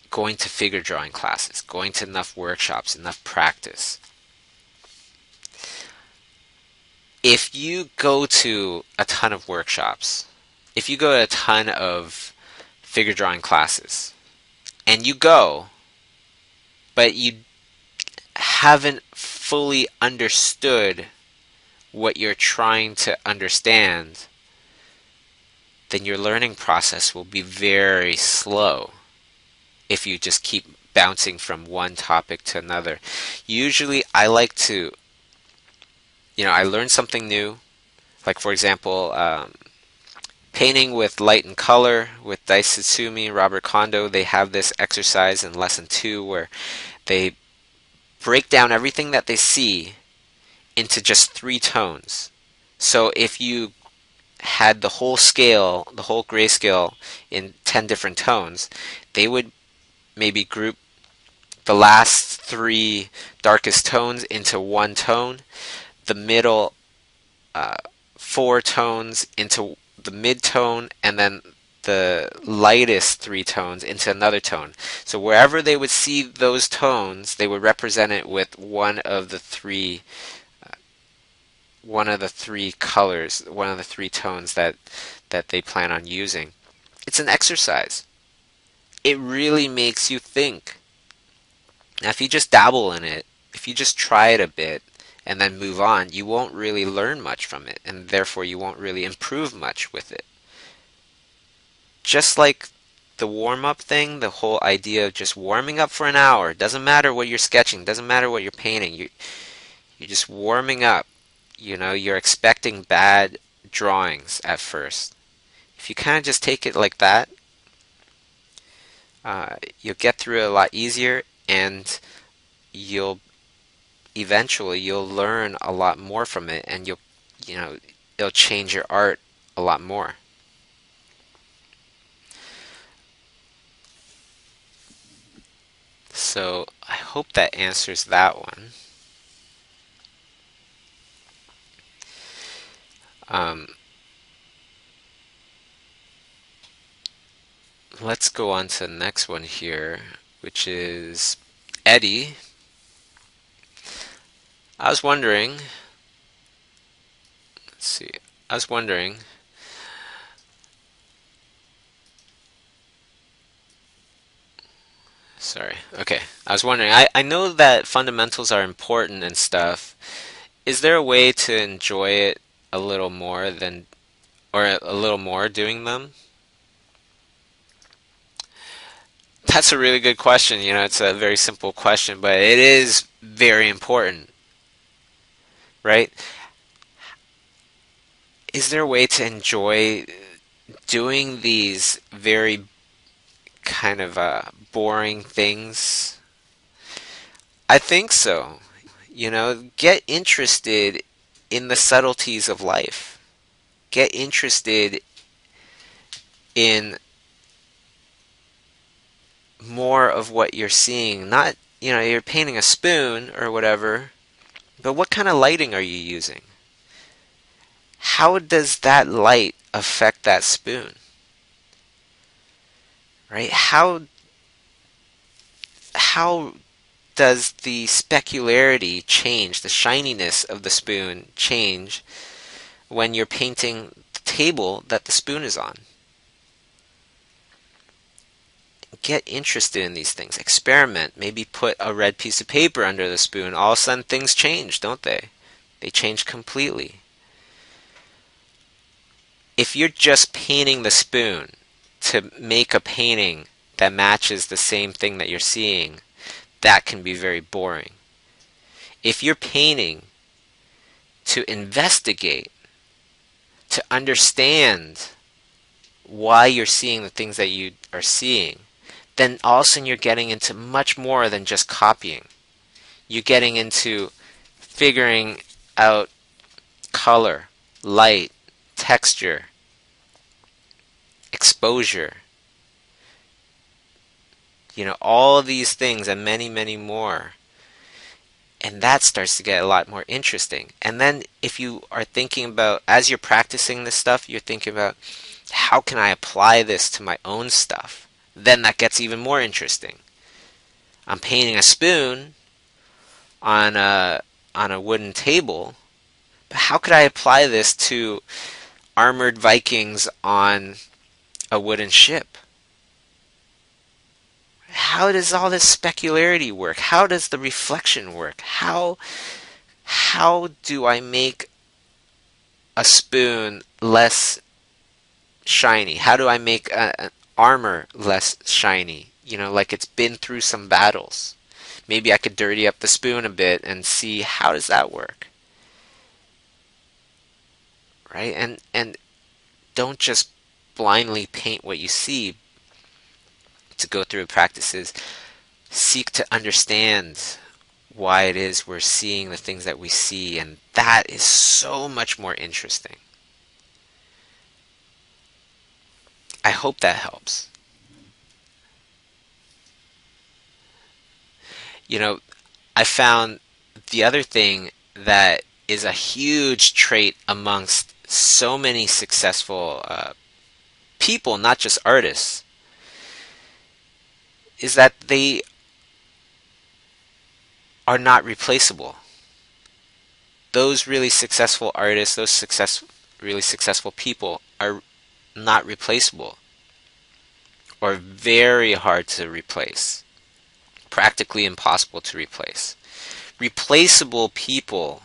going to figure drawing classes, going to enough workshops, enough practice. If you go to a ton of workshops, if you go to a ton of figure drawing classes, and you go, but you haven't fully understood what you're trying to understand, then your learning process will be very slow if you just keep bouncing from one topic to another. Usually I like to, I learn something new. Like, for example, painting with light and color with Daisu Tsumi, Robert Kondo, they have this exercise in lesson 2 where they break down everything that they see into just 3 tones. So if you had the whole scale, the whole grayscale in 10 different tones, they would maybe group the last 3 darkest tones into 1 tone, the middle 4 tones into the mid-tone, and then the lightest 3 tones into another tone. So wherever they would see those tones, they would represent it with one of the three colors, one of the 3 tones that they plan on using. It's an exercise. It really makes you think. Now, if you just dabble in it, if you just try it a bit and then move on, you won't really learn much from it, and therefore you won't really improve much with it. Just like the warm-up thing, the whole idea of just warming up for an hour, doesn't matter what you're sketching, doesn't matter what you're painting, you're just warming up. You're expecting bad drawings at first. If you kind of just take it like that, you'll get through it a lot easier, and you'll learn a lot more from it, and it'll change your art a lot more. So I hope that answers that one. Let's go on to the next one here, which is Eddie. I was wondering, let's see, I was wondering, sorry, okay, I was wondering, I know that fundamentals are important and stuff. Is there a way to enjoy it a little more or a little more doing them? That's a really good question. It's a very simple question, but it is very important, right? Is there a way to enjoy doing these very kind of boring things? I think so. Get interested in the subtleties of life. Get interested in more of what you're seeing. Not, you're painting a spoon or whatever, but what kind of lighting are you using? How does that light affect that spoon? Right? How does the specularity change, the shininess of the spoon change when you're painting the table that the spoon is on? Get interested in these things. Experiment. Maybe put a red piece of paper under the spoon. All of a sudden things change, don't they? They change completely. If you're just painting the spoon to make a painting that matches the same thing that you're seeing, that can be very boring. If you're painting to investigate, to understand why you're seeing the things that you are seeing, then all of a sudden you're getting into much more than just copying. You're getting into figuring out color, light, texture, exposure. all these things and many, many more. And that starts to get a lot more interesting. And then if you are thinking about, as you're practicing this stuff, you're thinking about, how can I apply this to my own stuff? Then that gets even more interesting. I'm painting a spoon on a wooden table, but how could I apply this to armored Vikings on a wooden ship? How does all this specularity work? How does the reflection work? How do I make a spoon less shiny? How do I make an armor less shiny? Like it's been through some battles. Maybe I could dirty up the spoon a bit and see, how does that work? Right? And don't just blindly paint what you see. To go through practices, seek to understand why it is we're seeing the things that we see, and that is so much more interesting. I hope that helps. I found the other thing that is a huge trait amongst so many successful people, not just artists, is that they are not replaceable. Those really successful artists, really successful people are not replaceable, or very hard to replace, practically impossible to replace. Replaceable people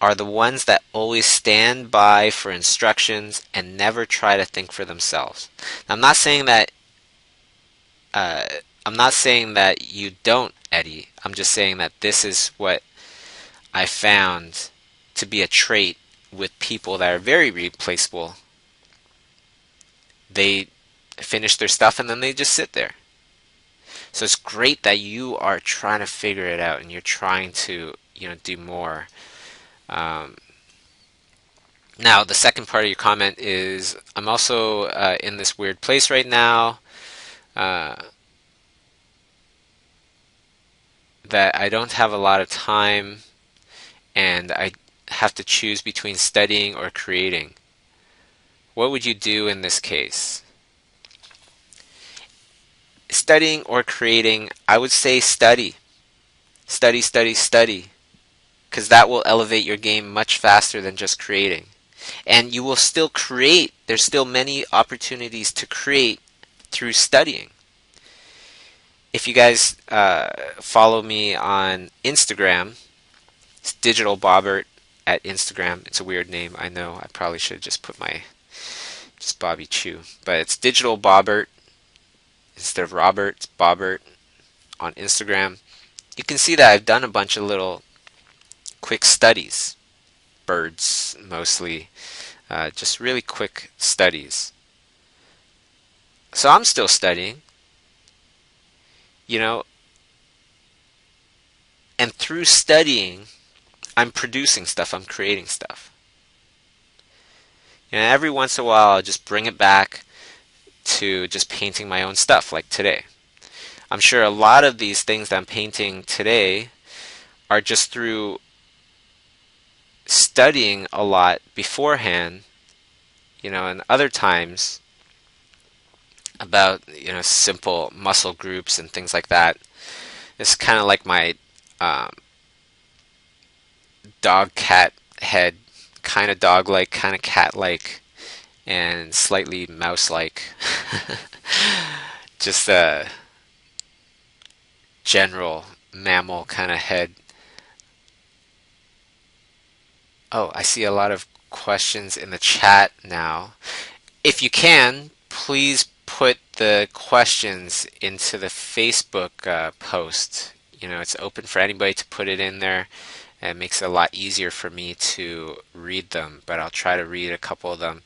are the ones that always stand by for instructions and never try to think for themselves. Now, I'm not saying that you don't, Eddie. I'm just saying that this is what I found to be a trait with people that are very replaceable. They finish their stuff and then they just sit there. So it's great that you are trying to figure it out and you're trying to, do more. Now, the second part of your comment is, I'm also in this weird place right now. That I don't have a lot of time and I have to choose between studying or creating. What would you do in this case? Studying or creating, I would say study. Study, study, study. Because that will elevate your game much faster than just creating. And you will still create. There's still many opportunities to create through studying. If you guys follow me on Instagram, it's Digital Bobbert at Instagram. It's a weird name, I know. I probably should have just put just Bobby Chew. But it's Digital Bobbert instead of Robert. It's Bobbert on Instagram. You can see that I've done a bunch of little quick studies. Birds, mostly. Just really quick studies. So I'm still studying. And through studying, I'm producing stuff, I'm creating stuff. Every once in a while, I'll just bring it back to just painting my own stuff, like today. I'm sure a lot of these things that I'm painting today are just through studying a lot beforehand, and other times about simple muscle groups and things like that. It's kind of like my dog cat head, kind of dog like, kind of cat like, and slightly mouse like. Just a general mammal kind of head. Oh, I see a lot of questions in the chat now. If you can, please put the questions into the Facebook post. It's open for anybody to put it in there. It makes it a lot easier for me to read them, but I'll try to read a couple of them.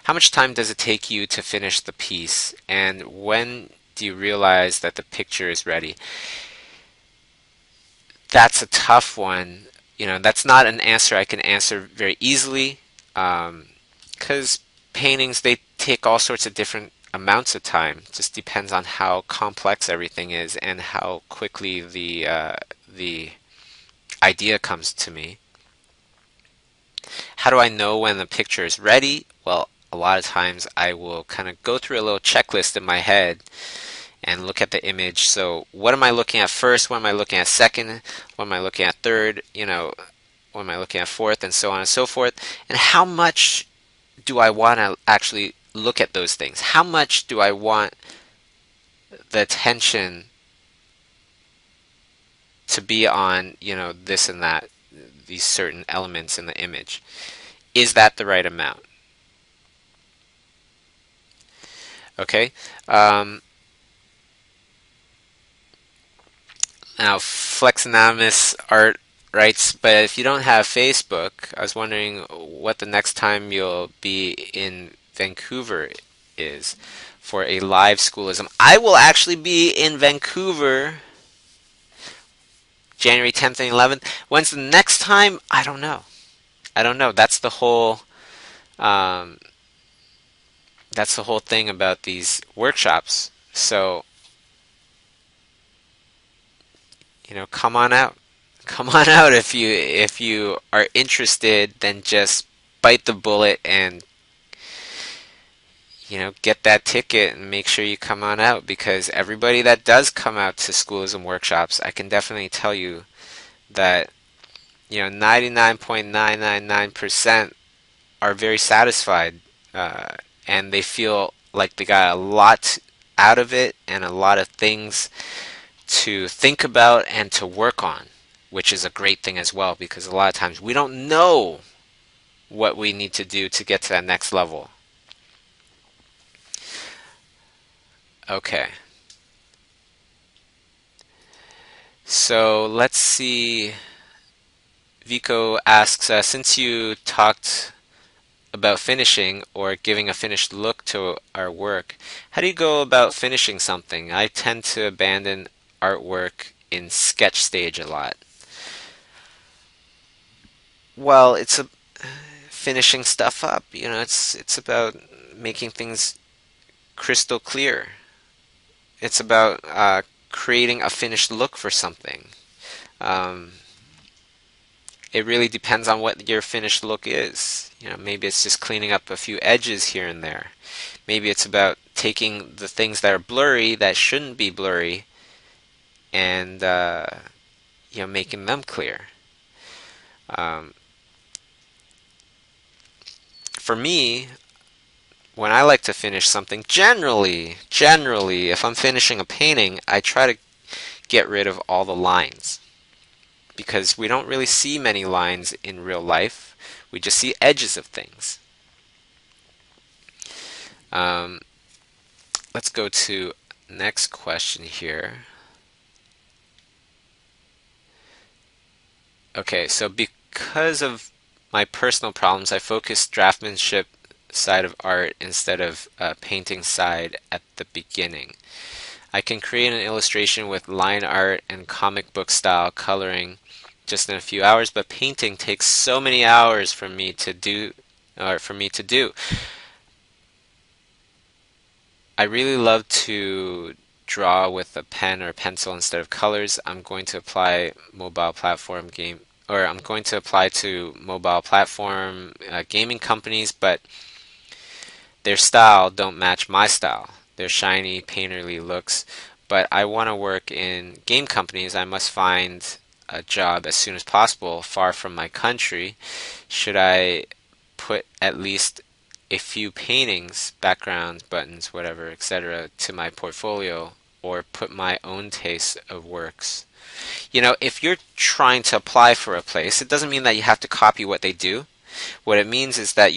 How much time does it take you to finish the piece, and when do you realize that the picture is ready? That's a tough one. That's not an answer I can answer very easily, because paintings, they take all sorts of different amounts of time. It just depends on how complex everything is and how quickly the idea comes to me. How do I know when the picture is ready? Well, a lot of times I will kind of go through a little checklist in my head and look at the image. So, what am I looking at first? What am I looking at second? What am I looking at third? What am I looking at fourth? And so on and so forth. And how much do I want to actually look at those things? How much do I want the attention to be on, this and that, these certain elements in the image? Is that the right amount? Okay. Now, Flexanonymous Art writes, but if you don't have Facebook, I was wondering what the next time you'll be in Vancouver is for a live schoolism. I will actually be in Vancouver January 10th and 11th. When's the next time? I don't know. I don't know. Um, that's the whole thing about these workshops. So, come on out. Come on out if you are interested, then just bite the bullet and get that ticket and make sure you come on out, because everybody that does come out to schoolism workshops, I can definitely tell you that 99.999% are very satisfied, and they feel like they got a lot out of it and a lot of things to think about and to work on, which is a great thing as well, because a lot of times we don't know what we need to do to get to that next level. Okay. So let's see. Vico asks, since you talked about finishing or giving a finished look to our work, how do you go about finishing something? I tend to abandon artwork in sketch stage a lot. Well, it's finishing stuff up. It's about making things crystal clear. It's about creating a finished look for something. Um, it really depends on what your finished look is. Maybe it's just cleaning up a few edges here and there. Maybe it's about taking the things that are blurry, that shouldn't be blurry, and making them clear. Um, for me, when I like to finish something, generally, if I'm finishing a painting, I try to get rid of all the lines, because we don't really see many lines in real life. We just see edges of things. Let's go to next question here. Okay, so because of my personal problems, I focus draftsmanship side of art instead of painting side at the beginning. I can create an illustration with line art and comic book style coloring just in a few hours, but painting takes so many hours for me to do. I really love to draw with a pen or pencil instead of colors. I'm going to apply to mobile platform gaming companies, but their style don't match my style. Their shiny, painterly looks. But I want to work in game companies. I must find a job as soon as possible, far from my country. Should I put at least a few paintings, backgrounds, buttons, whatever, etc., to my portfolio, or put my own taste of works? If you're trying to apply for a place, it doesn't mean that you have to copy what they do. What it means is that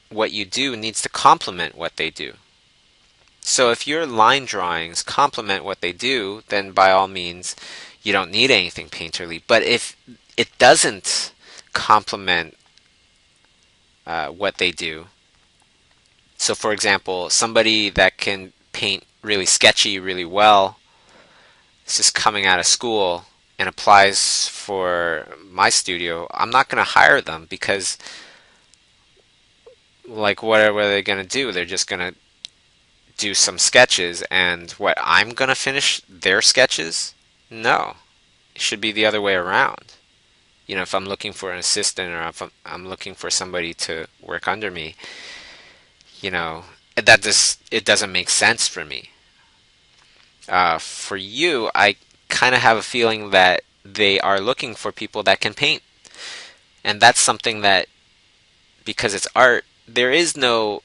what you do needs to complement what they do. So if your line drawings complement what they do, then by all means, you don't need anything painterly. But if it doesn't complement what they do, so for example, somebody that can paint really sketchy really well, is just coming out of school and applies for my studio, I'm not going to hire them, because like what are they going to do? They're just going to do some sketches, and what, I'm gonna finish their sketches? No, it should be the other way around. You know, if I'm looking for an assistant, or if I'm looking for somebody to work under me, you know, it doesn't make sense for me. For you, I kind of have a feeling that they are looking for people that can paint, and that's something that, because it's art, there is no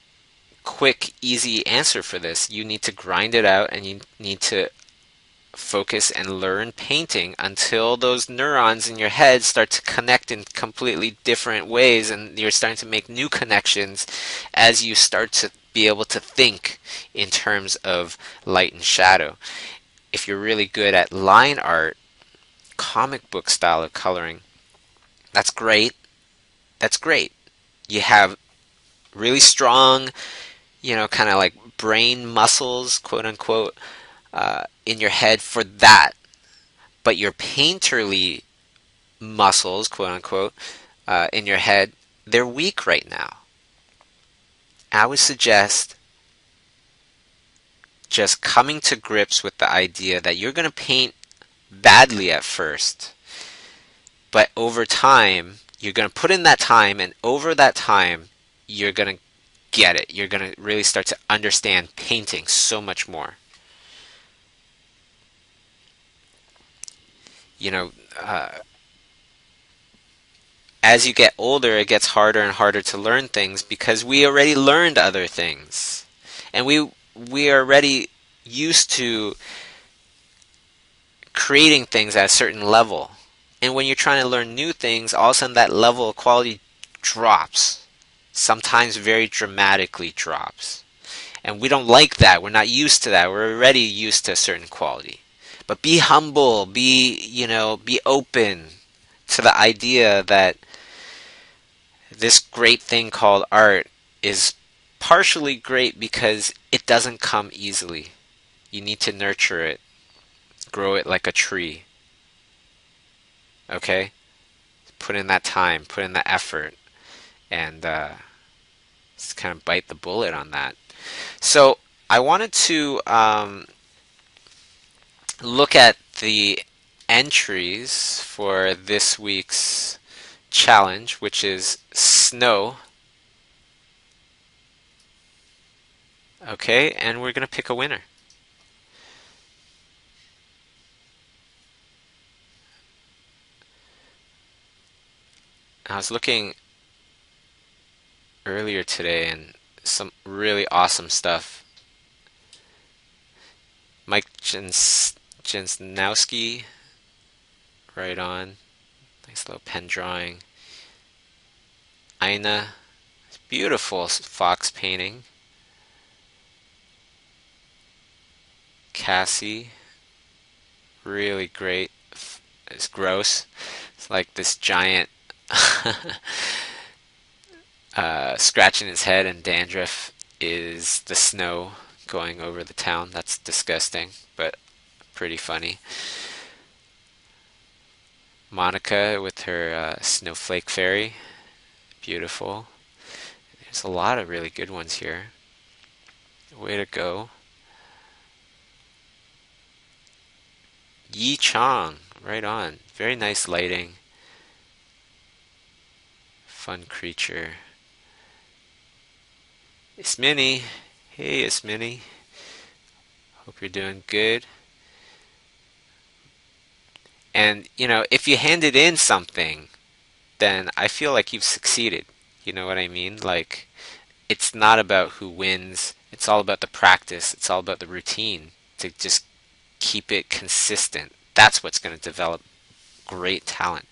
quick, easy answer for this. You need to grind it out, and you need to focus and learn painting until those neurons in your head start to connect in completely different ways, and you're starting to make new connections as you start to be able to think in terms of light and shadow. If you're really good at line art, comic book style of coloring, that's great. That's great. You have really strong, kind of like brain muscles, quote unquote, in your head for that. But your painterly muscles, quote unquote, in your head, they're weak right now. I would suggest just coming to grips with the idea that you're going to paint badly at first, but over time, you're going to put in that time, and over that time, you're going to get it. You're going to really start to understand painting so much more. You know, as you get older, it gets harder and harder to learn things because we already learned other things. And we are already used to creating things at a certain level. And when you're trying to learn new things, all of a sudden that level of quality drops. Sometimes very dramatically drops. And we don't like that. We're not used to that. We're already used to a certain quality. But be humble, be open to the idea that this great thing called art is partially great because it doesn't come easily. You need to nurture it, grow it like a tree. Okay? Put in that time, put in the effort, and just kind of bite the bullet on that. So I wanted to look at the entries for this week's challenge, which is snow. Okay, and we're going to pick a winner. I was looking earlier today and some really awesome stuff. Mike Jensnowski, right on. Nice little pen drawing. Ina, beautiful fox painting. Cassie, really great. It's gross. It's like this giant scratching his head, and dandruff is the snow going over the town. That's disgusting, but pretty funny. Monica with her snowflake fairy, beautiful. There's a lot of really good ones here. Way to go. Yi Chong, right on. Very nice lighting. Fun creature. Ismini. Hey, Ismini. Hope you're doing good. And, if you handed in something, then I feel like you've succeeded. You know what I mean? Like, it's not about who wins. It's all about the practice. It's all about the routine to just keep it consistent. That's what's going to develop great talent.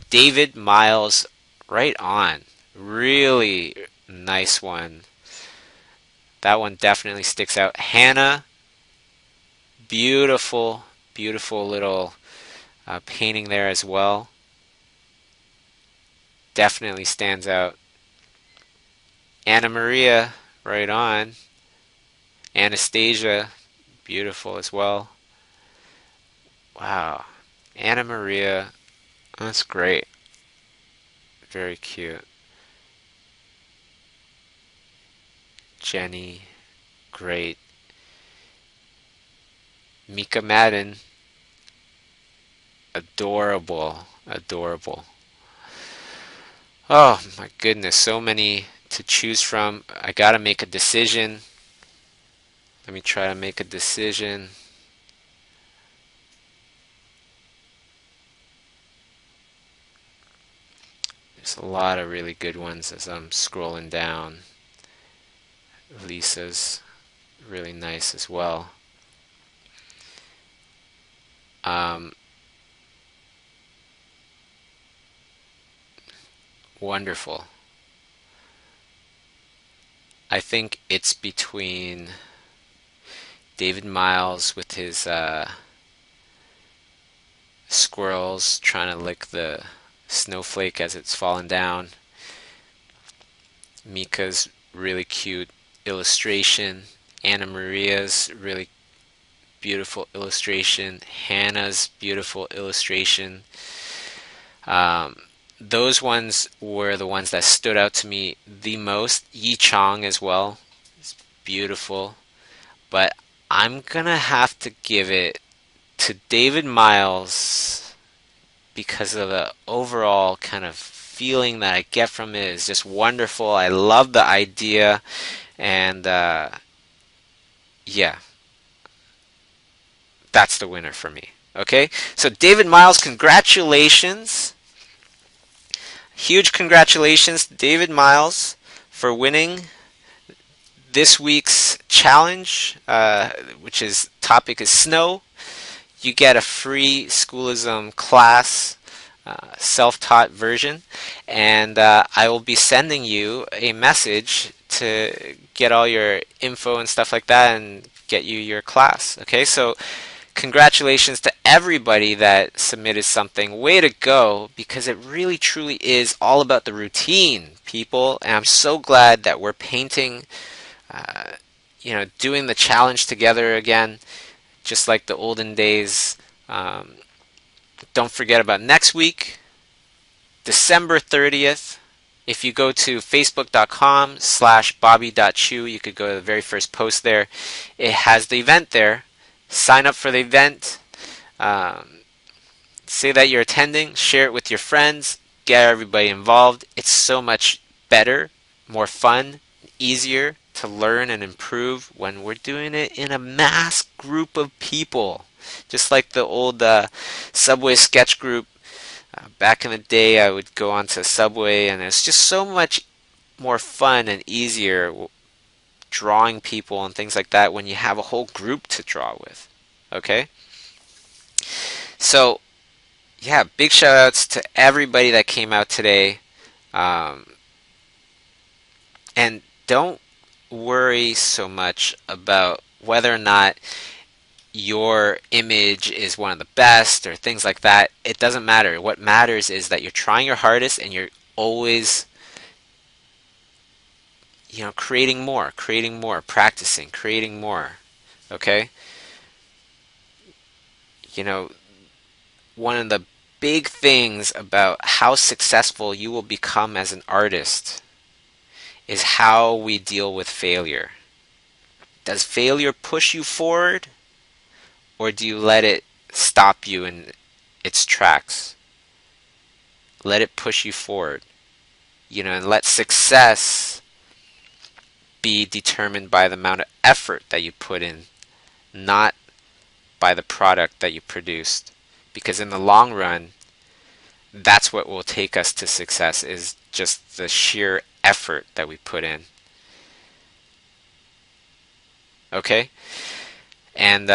David Miles, right on. Really nice one. That one definitely sticks out. Hannah, beautiful, beautiful little painting there as well. Definitely stands out. Anna Maria, right on. Anastasia, beautiful as well. Wow. Anna Maria, that's great. Very cute. Jenny, great. Mika Madden. Adorable. Adorable. Oh my goodness, so many to choose from. I gotta make a decision. Let me try to make a decision. There's a lot of really good ones as I'm scrolling down. Lisa's really nice as well. Um, Wonderful. I think it's between David Miles with his squirrels trying to lick the snowflake as it's falling down. Mika's really cute illustration. Anna Maria's really beautiful illustration. Hannah's beautiful illustration. Um, those ones were the ones that stood out to me the most. Yi Chong as well. It's beautiful. But I'm gonna have to give it to David Miles because of the overall kind of feeling that I get from it is just wonderful. I love the idea, and yeah, that's the winner for me. Okay, so David Miles, congratulations. Huge congratulations, David Miles, for winning this week's challenge, which is topic is snow. You get a free Schoolism class, self-taught version, and I will be sending you a message to get all your info and stuff like that and get you your class. Okay, so congratulations to everybody that submitted something. Way to go, because it really truly is all about the routine, people, and I'm so glad that we're painting, doing the challenge together again, just like the olden days. Don't forget about next week, December 30th. If you go to facebook.com/bobby.chu, you could go to the very first post there. It has the event there. Sign up for the event. Say that you're attending. Share it with your friends. Get everybody involved. It's so much better, more fun, easier to learn and improve when we're doing it in a mass group of people. Just like the old Subway sketch group. Back in the day, I would go onto Subway, and it's just so much more fun and easier drawing people and things like that when you have a whole group to draw with. Okay? So, yeah, big shout outs to everybody that came out today. And don't worry so much about whether or not your image is one of the best or things like that. It doesn't matter. What matters is that you're trying your hardest and you're always creating more, practicing, creating more. Okay? One of the big things about how successful you will become as an artist is how we deal with failure. Does failure push you forward, or do you let it stop you in its tracks? Let it push you forward. And let success be determined by the amount of effort that you put in, not by the product that you produced. Because in the long run, that's what will take us to success, is just the sheer effort that we put in. Okay? And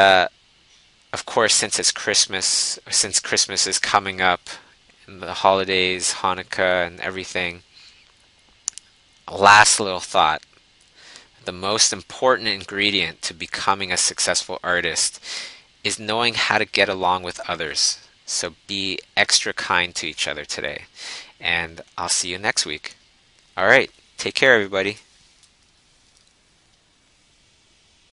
of course, since Christmas is coming up, and the holidays, Hanukkah and everything, last little thought. The most important ingredient to becoming a successful artist is knowing how to get along with others. So be extra kind to each other today. And I'll see you next week. All right. Take care, everybody.